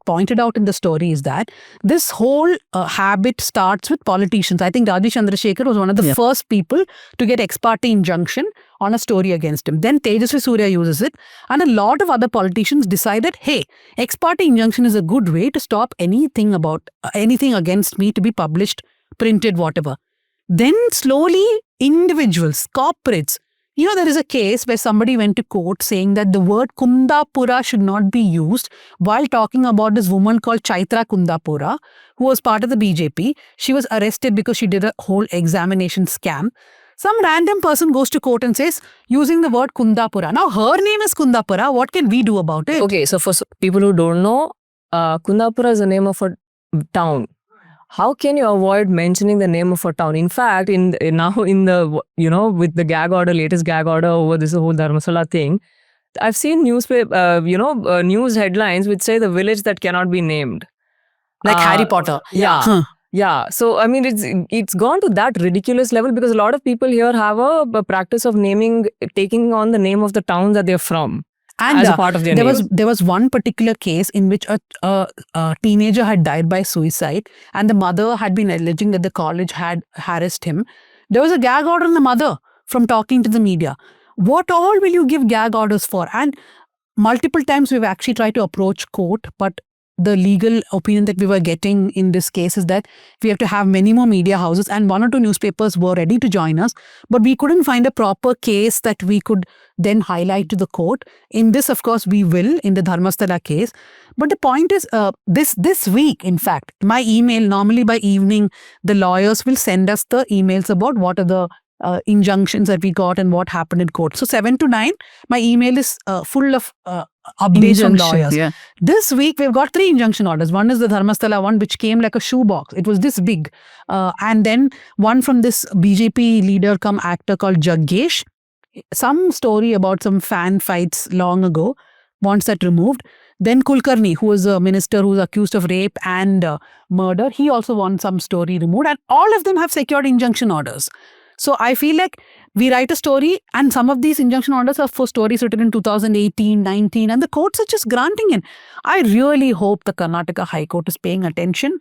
pointed out in the story is that this whole habit starts with politicians. I think Rajesh Chandrasekhar was one of the first people to get ex parte injunction on a story against him. Then Tejasvi Surya uses it, and a lot of other politicians decided, hey, ex parte injunction is a good way to stop anything against me to be published, printed, whatever. Then slowly, individuals, corporates, there is a case where somebody went to court saying that the word Kundapura should not be used while talking about this woman called Chaitra Kundapura, who was part of the BJP. She was arrested because she did a whole examination scam. Some random person goes to court and says, using the word Kundapura. Now, her name is Kundapura. What can we do about it? Okay, so for people who don't know, Kundapura is the name of a town. How can you avoid mentioning the name of a town? In fact, with the gag order, latest gag order over this whole Dharmasthala thing, I've seen news headlines which say the village that cannot be named. Like Harry Potter. Yeah. Yeah. So, I mean, it's gone to that ridiculous level because a lot of people here have a practice of taking on the name of the town that they're from. And as a part of their name. There was one particular case in which a teenager had died by suicide, and the mother had been alleging that the college had harassed him. There was a gag order on the mother from talking to the media. What all will you give gag orders for? And multiple times we've actually tried to approach court, but the legal opinion that we were getting in this case is that we have to have many more media houses, and 1 or 2 newspapers were ready to join us, but we couldn't find a proper case that we could then highlight to the court. In this, of course, we will, in the Dharmasthala case. But the point is, this week, in fact, my email, normally by evening, the lawyers will send us the emails about what are the injunctions that we got and what happened in court. So 7 to 9, my email is full of updates from lawyers. Yeah. This week, we've got 3 injunction orders. One is the Dharmasthala one, which came like a shoebox. It was this big. And then one from this BJP leader come actor called Jaggesh. Some story about some fan fights long ago, wants that removed. Then Kulkarni, who is a minister who's accused of rape and murder, he also wants some story removed. And all of them have secured injunction orders. So I feel like we write a story, and some of these injunction orders are for stories written in 2018, 19, and the courts are just granting it. I really hope the Karnataka High Court is paying attention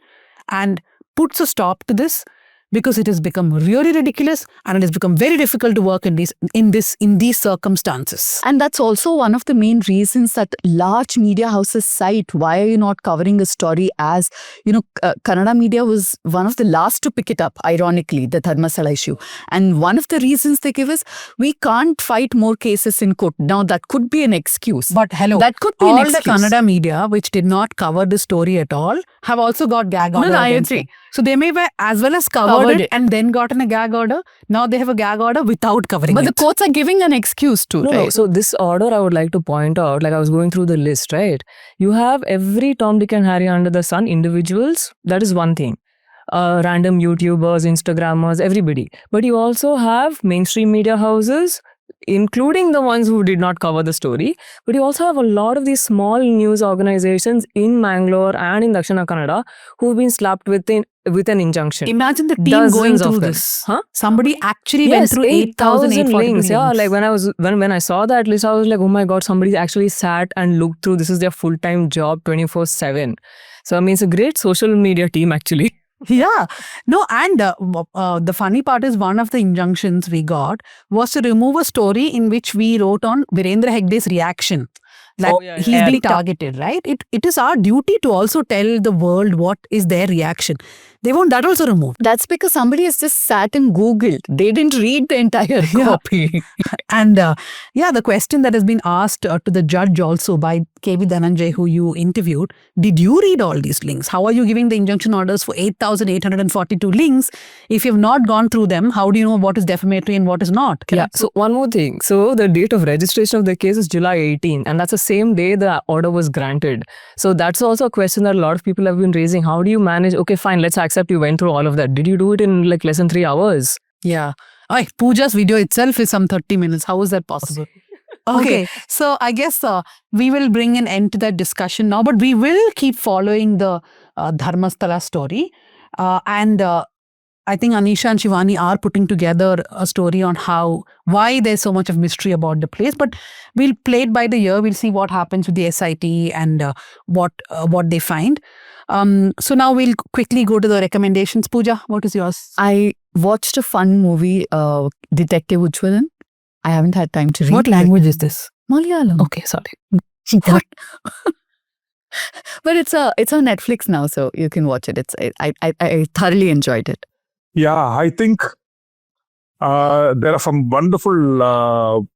and puts a stop to this, because it has become really ridiculous and it has become very difficult to work in these circumstances. And that's also one of the main reasons that large media houses cite, why are you not covering a story as, Kannada media was one of the last to pick it up, ironically, the Dharmasthala issue. And one of the reasons they give is, we can't fight more cases in court. Now, that could be an excuse. But hello, that could be all an excuse. The Kannada media, which did not cover the story at all, have also got gag order. No, I agree. So they may have as well as covered it and then gotten a gag order. Now they have a gag order without covering it. But the courts are giving an excuse too, right? No, so this order I would like to point out, like I was going through the list, right? You have every Tom, Dick and Harry under the sun, individuals, that is one thing. Random YouTubers, Instagrammers, everybody. But you also have mainstream media houses, including the ones who did not cover the story. But you also have a lot of these small news organizations in Mangalore and in Dakshina Kannada who've been slapped with an injunction. Imagine the team Dozens going of through them. this. Huh? Somebody actually went through 8,842 links. Yeah, links. like when I saw that list, I was like, oh my God, somebody actually sat and looked through. This is their full-time job, 24/7. So I mean, it's a great social media team actually. Yeah. No, and the funny part is one of the injunctions we got was to remove a story in which we wrote on Virendra Hegde's reaction. Like he's being targeted, right? It is our duty to also tell the world what is their reaction. They want that also removed. That's because somebody has just sat and Googled. They didn't read the entire copy. And the question that has been asked to the judge also by K.V. Dhananjay, who you interviewed, did you read all these links? How are you giving the injunction orders for 8,842 links? If you've not gone through them, how do you know what is defamatory and what is not? Yeah, so one more thing. So the date of registration of the case is July 18, and that's the same day the order was granted. So that's also a question that a lot of people have been raising. How do you manage? Okay, fine, let's accept you went through all of that. Did you do it in like less than 3 hours? Yeah. Pooja's video itself is some 30 minutes. How is that possible? Okay. So I guess we will bring an end to that discussion now, but we will keep following the Dharmasthala story. And I think Anisha and Shivani are putting together a story on why there's so much of mystery about the place. But we'll play it by the year. We'll see what happens with the SIT and what they find. So now we'll quickly go to the recommendations. Pooja, what is yours? I watched a fun movie, Detective Uchwalan. I haven't had time to read. What language is this? Malayalam. Okay, sorry. What? But it's on Netflix now, so you can watch it. I thoroughly enjoyed it. Yeah, I think there are some wonderful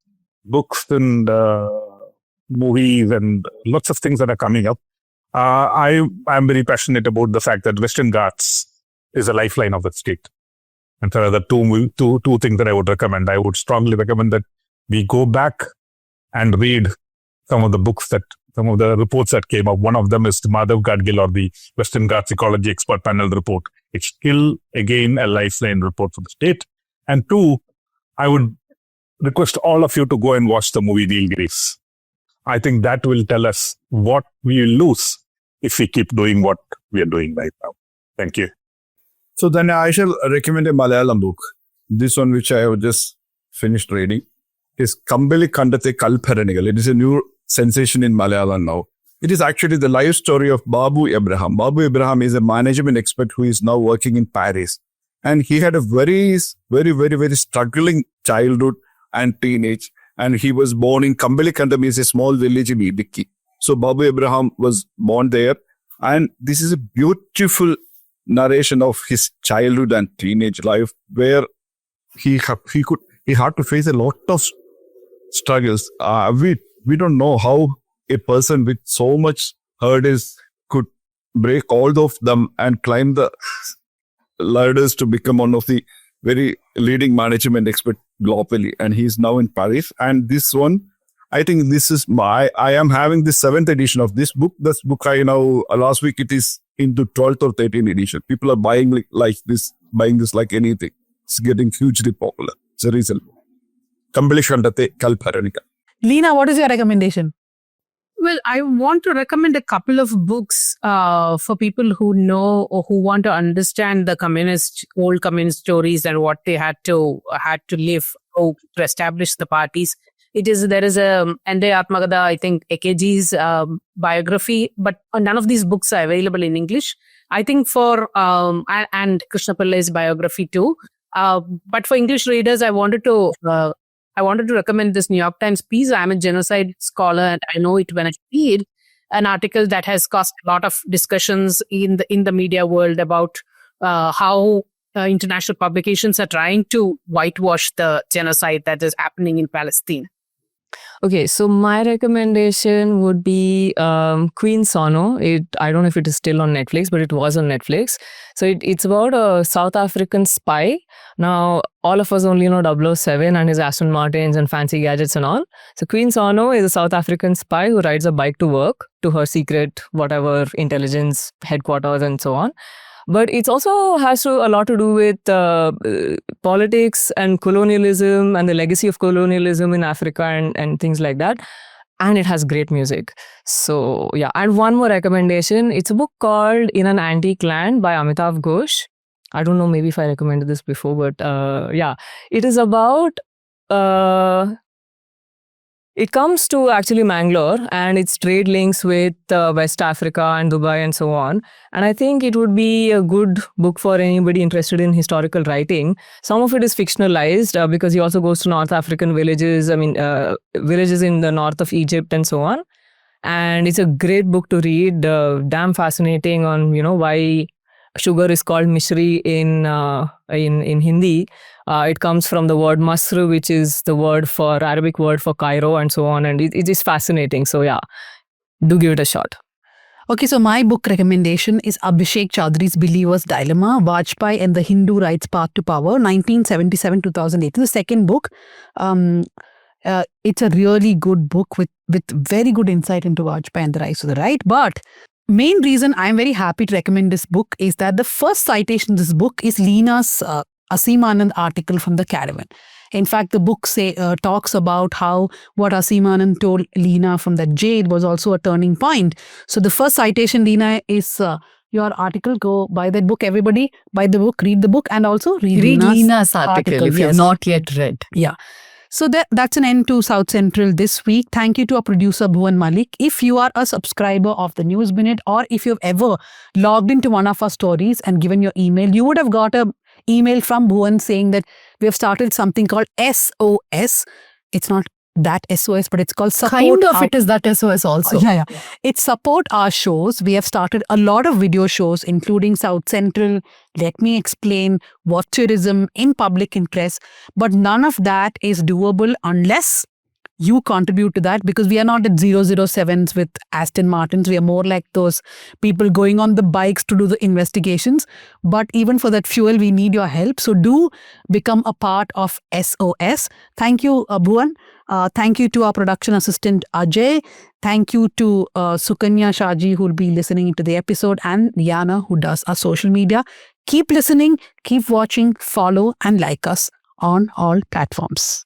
books and movies and lots of things that are coming up. I'm very passionate about the fact that Western Ghats is a lifeline of the state. And there are the two things that I would recommend. I would strongly recommend that we go back and read some of the reports that came up. One of them is the Madhav Gadgil or the Western Ghats Ecology Expert Panel report. It's still, again, a lifeline report for the state. And two, I would request all of you to go and watch the movie Nilgiris. I think that will tell us what we will lose if we keep doing what we are doing right now. Thank you. So then I shall recommend a Malayalam book. This one which I have just finished reading is Kambali Kandate Kalparanigal. It is a new sensation in Malayalam now. It is actually the life story of Babu Abraham. Babu Abraham is a management expert who is now working in Paris. And he had a very, very, very, very struggling childhood and teenage. And he was born in Kambali Kandam, is a small village in Idiki. So Babu Abraham was born there. And this is a beautiful narration of his childhood and teenage life where he had to face a lot of struggles. We don't know how a person with so much hurdles could break all of them and climb the ladders to become one of the very leading management expert globally. And he's now in Paris. And this one, I think this is I am having the 7th edition of this book. This book last week it is into 12th or 13th edition. People are buying this like anything. It's getting hugely popular. It's a recent book. Kambali Kandate Kalparanika. Leena, what is your recommendation? Well, I want to recommend a couple of books for people who know or who want to understand the old communist stories and what they had to live to establish the parties. There is a Ende Atmagada, I think, AKG's biography, but none of these books are available in English. I think and Krishna Pillai's biography too. But for English readers, I wanted to recommend this New York Times piece. I'm a genocide scholar, and I know it when I read an article that has caused a lot of discussions in the media world about how international publications are trying to whitewash the genocide that is happening in Palestine. Okay, so my recommendation would be Queen Sono. I don't know if it is still on Netflix, but it was on Netflix. So it's about a South African spy. Now, all of us only know 007 and his Aston Martins and fancy gadgets and all. So Queen Sono is a South African spy who rides a bike to work to her secret, whatever, intelligence headquarters and so on. But it also has a lot to do with politics and colonialism and the legacy of colonialism in Africa and things like that. And it has great music. So yeah, and one more recommendation. It's a book called In an Antique Land by Amitav Ghosh. I don't know, maybe if I recommended this before, but yeah, it is about it comes to actually Mangalore and its trade links with West Africa and Dubai and so on. And I think it would be a good book for anybody interested in historical writing. Some of it is fictionalized because he also goes to North African villages, villages in the north of Egypt and so on. And it's a great book to read, damn fascinating on, why sugar is called mishri in Hindi. It comes from the word Masr, which is the Arabic word for Cairo and so on. And it is fascinating. So yeah, do give it a shot. Okay, so my book recommendation is Abhishek Chaudhary's Believer's Dilemma, Vajpayee and the Hindu Rights Path to Power, 1977-2008. The second book. It's a really good book with very good insight into Vajpayee and the rise to the right. But main reason I'm very happy to recommend this book is that the first citation in this book is Leena's Asim Anand article from the Caravan. In fact, the book talks about how what Asim Anand told Leena from that jail was also a turning point. So the first citation, Leena, is your article. Go buy that book, everybody. Buy the book, read the book, and also read Leena's article if you've not yet read. Yeah. So that's an end to South Central this week. Thank you to our producer Bhuvan Malik. If you are a subscriber of the News Minute, or if you've ever logged into one of our stories and given your email, you would have got an email from Bhuvan saying that we have started something called SOS. It's not that SOS, but it's called support. Kind of it is that SOS also. Yeah. It's support our shows. We have started a lot of video shows, including South Central, Let Me Explain, Watcherism, In Public Interest. But none of that is doable unless you contribute to that, because we are not at 007s with Aston Martins. We are more like those people going on the bikes to do the investigations. But even for that fuel, we need your help. So do become a part of SOS. Thank you, Bhuvan. Thank you to our production assistant, Ajay. Thank you to Sukanya Shaji, who will be listening to the episode, and Yana, who does our social media. Keep listening, keep watching, follow, and like us on all platforms.